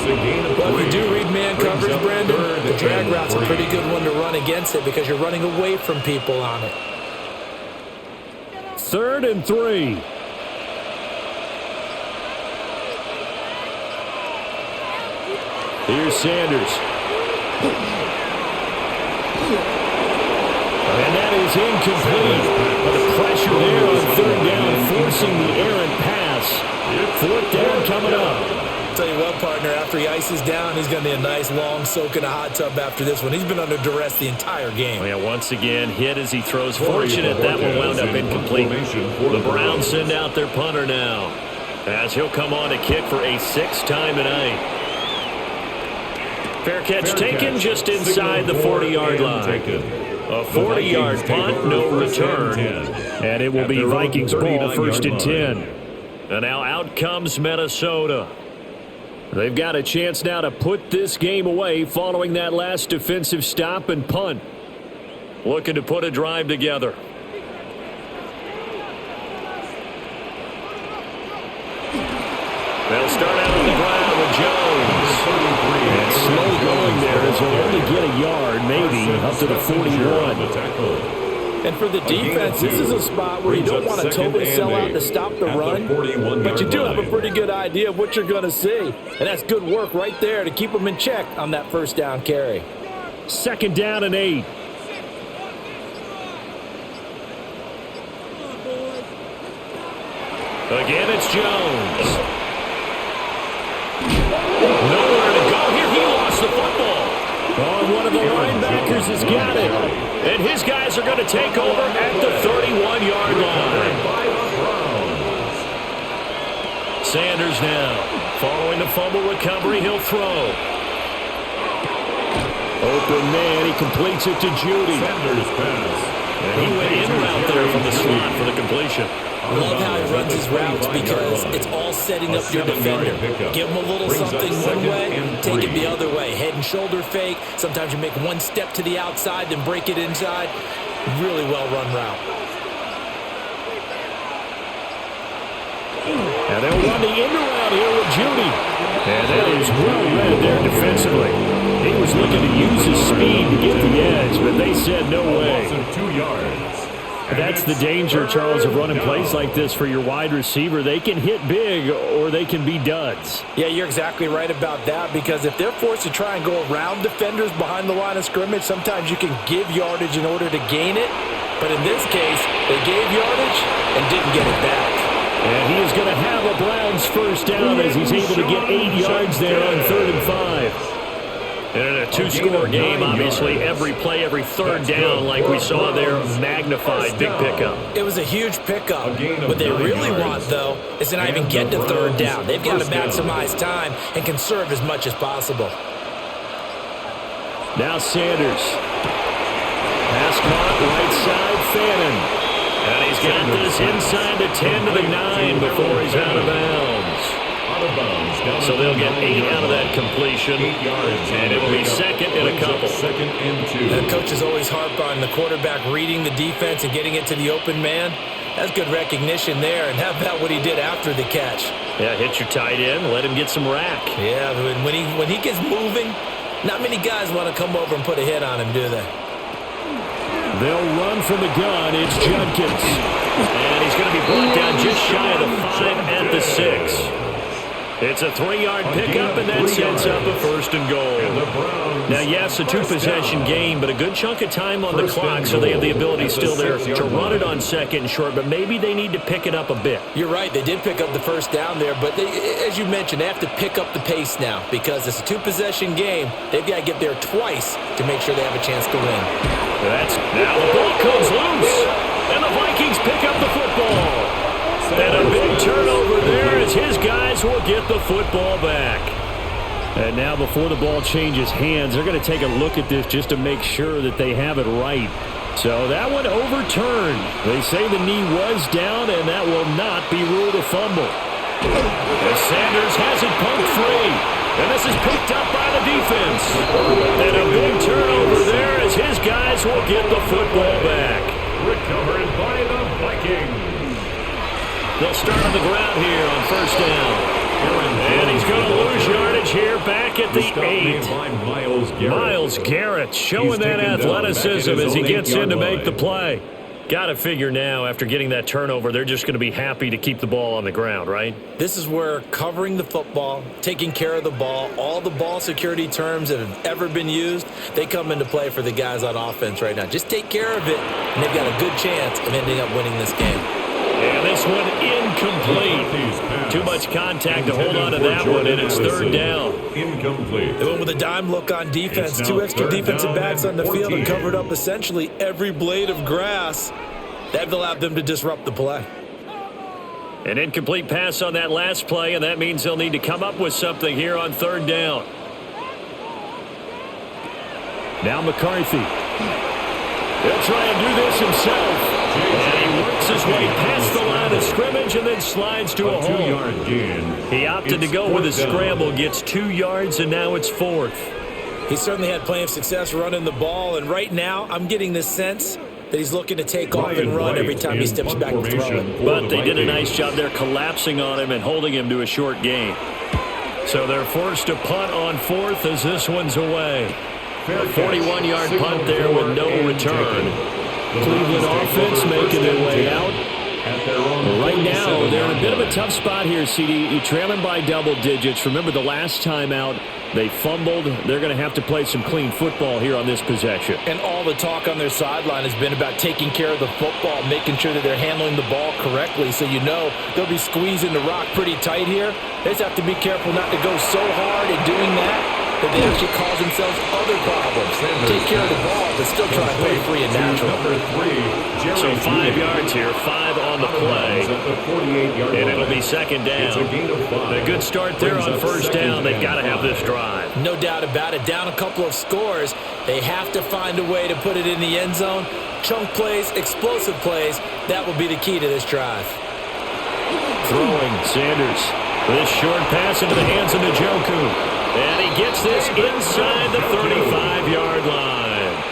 Well, if you do read man coverage, Brandon, the drag route's a pretty good one to run against it because you're running away from people on it. 3rd and 3. Here's Sanders. And that is incomplete. The pressure there on 3rd down, forcing the errant pass. 4th down coming up. Tell you what, partner, after he ices down, he's going to be a nice long soak in a hot tub after this one. He's been under duress the entire game. Yeah, once again, hit as he throws. Fortunate that will wound up incomplete. The Browns send out their punter now, as he'll come on to kick for a 6th time tonight. Fair catch taken just inside the 40-yard line. A 40-yard punt, no return. And it will be Vikings ball, 1st and 10. And now out comes Minnesota. They've got a chance now to put this game away following that last defensive stop and punt. Looking to put a drive together. They'll start out on the ground with Jones. And slow going there as they'll only get a yard, maybe, up to the 41. And for the defense, this is a spot where you don't want to totally sell out to stop the run, but you do have a pretty good idea of what you're going to see. And that's good work right there to keep them in check on that 1st down carry. 2nd down and 8. Again, it's Jones. Nowhere to go here. He lost the football. Oh, one of the linebackers has got it. And his guys are going to take over at the 31-yard line. Sanders now. Following the fumble recovery, he'll throw. Open man, he completes it to Judy. Sanders pass. And he went in route there from the slot for the completion. Love how he runs his routes because it's all setting up your defender. Give him a little something one way, take it the other way. Head and shoulder fake. Sometimes you make one step to the outside, then break it inside. Really well-run route. And they'll run the end around here with Judy. And that is well read there defensively. He was looking to use his speed to get the edge, but they said no way. 2 yards. That's the danger, Charles, of running plays like this for your wide receiver. They can hit big or they can be duds. Yeah, you're exactly right about that because if they're forced to try and go around defenders behind the line of scrimmage, sometimes you can give yardage in order to gain it. But in this case, they gave yardage and didn't get it back. And he is going to have a Browns first down as he's able to get 8 yards there on 3rd and 5. And in a two-score game, obviously, every play, every third down, like we saw there, magnified, big pickup. It was a huge pickup. What they really want, though, is to not even get to 3rd down. They've got to maximize time and conserve as much as possible. Now Sanders. Pass caught, right side, Fannin. And he's got this inside the 10 to the 9 before he's out of bounds. So they'll get 8 out of that completion, and it'll be second and a couple. The coaches always harp on the quarterback reading the defense and getting it to the open man. That's good recognition there, and how about what he did after the catch? Yeah, hit your tight end, let him get some rack. Yeah, when he gets moving, not many guys want to come over and put a hit on him, do they? They'll run from the gun. It's Judkins. And he's going to be brought down just shy of the 5 at the 6. It's a 3-yard pickup, and that sets up a 1st and goal. Now, yes, a 2-possession game, but a good chunk of time on the clock, so they have the ability still there to run it on 2nd and short, but maybe they need to pick it up a bit. You're right. They did pick up the 1st down there, but as you mentioned, they have to pick up the pace now because it's a 2-possession game. They've got to get there twice to make sure they have a chance to win. Now the ball comes loose, and the Vikings pick up the football. And a big turnover there as his guys will get the football back. And now before the ball changes hands, they're going to take a look at this just to make sure that they have it right. So that one overturned. They say the knee was down, and that will not be ruled a fumble. As Sanders has it pumped free. And this is picked up by the defense. And a big turnover there as his guys will get the football back. Recovered by the Vikings. They'll start on the ground here on 1st down. And he's going to lose yardage here back at the 8. Myles Garrett showing that athleticism as he gets in to make the play. Got to figure now, after getting that turnover, they're just going to be happy to keep the ball on the ground, right? This is where covering the football, taking care of the ball, all the ball security terms that have ever been used, they come into play for the guys on offense right now. Just take care of it, and they've got a good chance of ending up winning this game. And this one incomplete. Too much contact to hold on to that one, and it's 3rd down. Incomplete. They went with a dime look on defense. 2 extra defensive backs on the field and covered up essentially every blade of grass. That allowed them to disrupt the play. An incomplete pass on that last play, and that means they'll need to come up with something here on 3rd down. Now McCarthy. He'll try and do this himself. And he works his way past the line of scrimmage and then slides to a hole. 2-yard gain. He opted to go with a scramble, gets 2 yards, and now it's 4th. He certainly had plenty of success running the ball, and right now I'm getting this sense that he's looking to take off and run every time he steps back to throw it. But they did a nice job there collapsing on him and holding him to a short gain. So they're forced to punt on 4th as this one's away. A 41-yard punt there with no return. Cleveland offense making their way out. Right now, they're in a bit of a tough spot here, CD. You trail them by double digits. Remember the last time out, they fumbled. They're going to have to play some clean football here on this possession. And all the talk on their sideline has been about taking care of the football, making sure that they're handling the ball correctly. So you know they'll be squeezing the rock pretty tight here. They just have to be careful not to go so hard in doing that they actually cause themselves other problems. Take care of the ball, but still try to play free and natural. So 5 yards here, 5 on the play. And it'll be 2nd down. A good start there on 1st down. They've got to have this drive. No doubt about it. Down a couple of scores. They have to find a way to put it in the end zone. Chunk plays, explosive plays. That will be the key to this drive. throwing. Sanders. This short pass into the hands of Njoku. And he gets this inside the 35-yard line.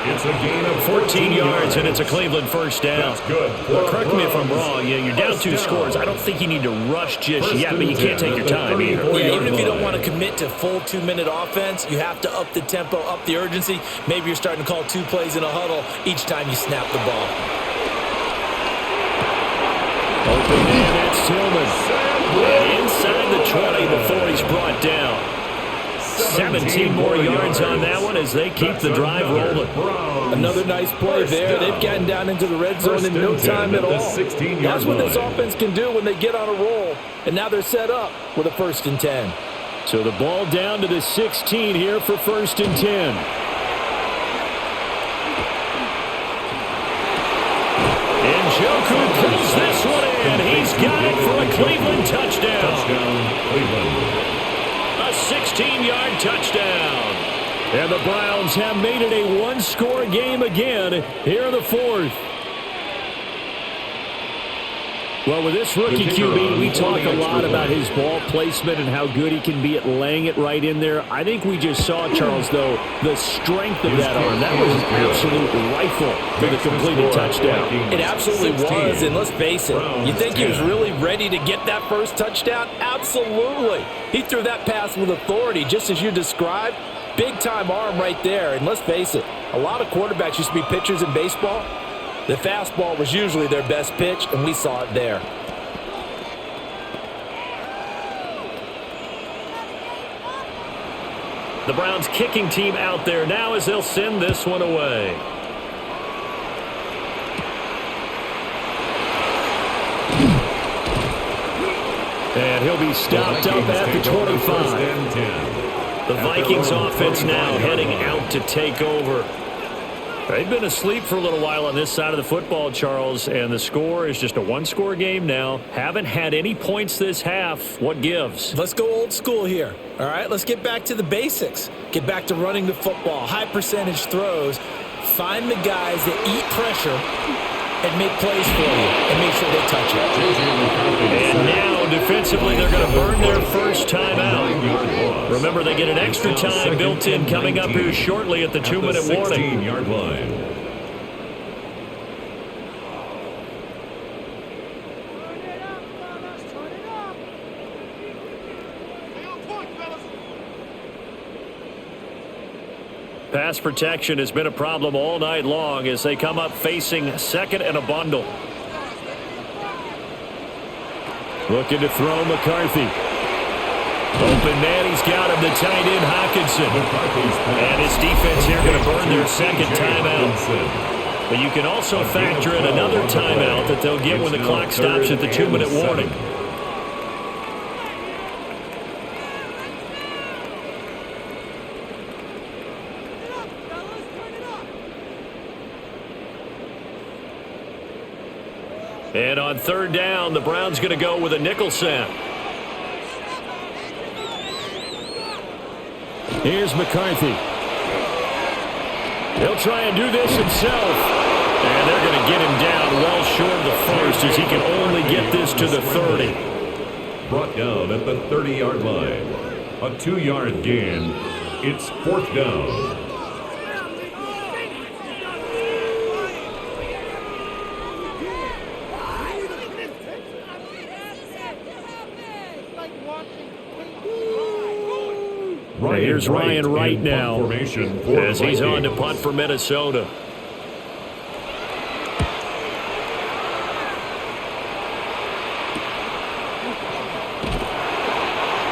It's a gain of 14 yards, and it's a Cleveland first down. That's good. Well, correct me if I'm wrong. Yeah, you're down 2 scores. I don't think you need to rush just yet, but you can't take your time either. Yeah, even if you don't want to commit to full 2-minute offense, you have to up the tempo, up the urgency. Maybe you're starting to call 2 plays in a huddle each time you snap the ball. Open man, that's Tillman. And inside the 20 before he's brought down. 17 more yards on that one as they keep the drive rolling. Another nice play there. They've gotten down into the red zone in no time at all. That's what this offense can do when they get on a roll. And now they're set up with a 1st and 10. So the ball down to the 16 here for 1st and 10. And Njoku pulls this one in. He's got it for a Cleveland touchdown. Touchdown, Cleveland. A 16-yard touchdown. And the Browns have made it a 1-score game again here in the 4th. Well, with this rookie QB, we talk a lot about his ball placement and how good he can be at laying it right in there. I think we just saw, Charles, though, the strength of that arm. That was an absolute rifle for the completed touchdown. It absolutely was, and let's face it, you think he was really ready to get that first touchdown? Absolutely. He threw that pass with authority, just as you described. Big-time arm right there, and let's face it, a lot of quarterbacks used to be pitchers in baseball. The fastball was usually their best pitch, and we saw it there. The Browns kicking team out there now as they'll send this one away. And he'll be stopped up at the 25. The Vikings offense now heading out to take over. They've been asleep for a little while on this side of the football, Charles, and the score is just a 1-score game now. Haven't had any points this half. What gives? Let's go old school here. All right, let's get back to the basics. Get back to running the football, high percentage throws. Find the guys that eat pressure and make plays for you and make sure they touch it. And now, defensively, they're going to burn their first time out. Remember, they get an extra time built in coming up here shortly at the 2-minute warning. 16-yard line. Pass protection has been a problem all night long as they come up facing second and a bundle. Looking to throw McCarthy. Open man, he's got him, the tight end Hockenson. And his defense here going to burn their second timeout. But you can also factor in another timeout that they'll get when the clock stops at the 2-minute warning. And on 3rd down, the Browns going to go with a nickel set. Here's McCarthy. He'll try and do this himself. And they're going to get him down well short of the first as he can only get this to the 30. Brought down at the 30-yard line. A 2-yard gain. It's 4th down. Here's Ryan Wright now as he's on to punt for Minnesota.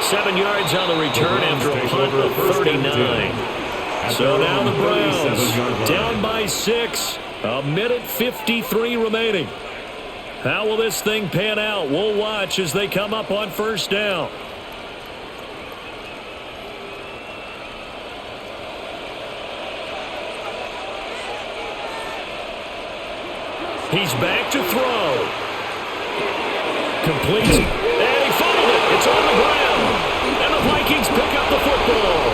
Seven yards on the return after a punt of 39. So now the Browns down by 6. A minute 53 remaining. How will this thing pan out? We'll watch as they come up on 1st down. He's back to throw. Complete. And he fumbled it. It's on the ground. And the Vikings pick up the football.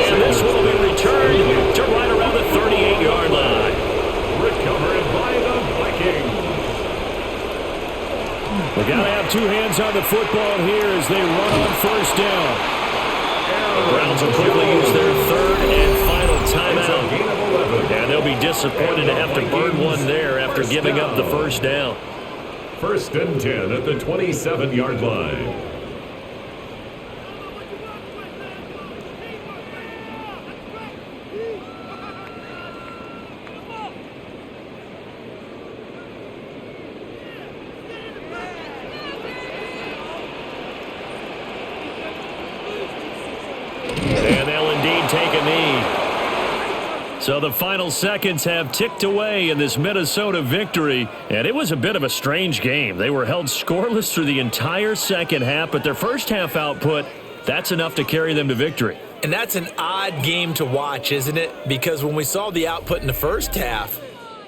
And this will be returned to right around the 38-yard line. Recovered by the Vikings. We got to have two hands on the football here as they run on first down. The Browns will quickly use their third and final timeout. And they'll be disappointed to have to burn one there after giving up the first down. 1st and 10 at the 27-yard line. And they'll indeed take a knee. So the final seconds have ticked away in this Minnesota victory, and it was a bit of a strange game. They were held scoreless through the entire second half, but their first half output, that's enough to carry them to victory. And that's an odd game to watch, isn't it? Because when we saw the output in the first half,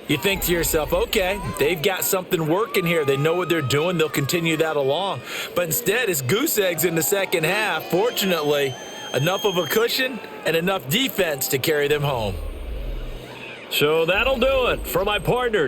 you think to yourself, okay, they've got something working here. They know what they're doing. They'll continue that along. But instead, it's goose eggs in the second half. Fortunately, enough of a cushion and enough defense to carry them home. So that'll do it for my partner.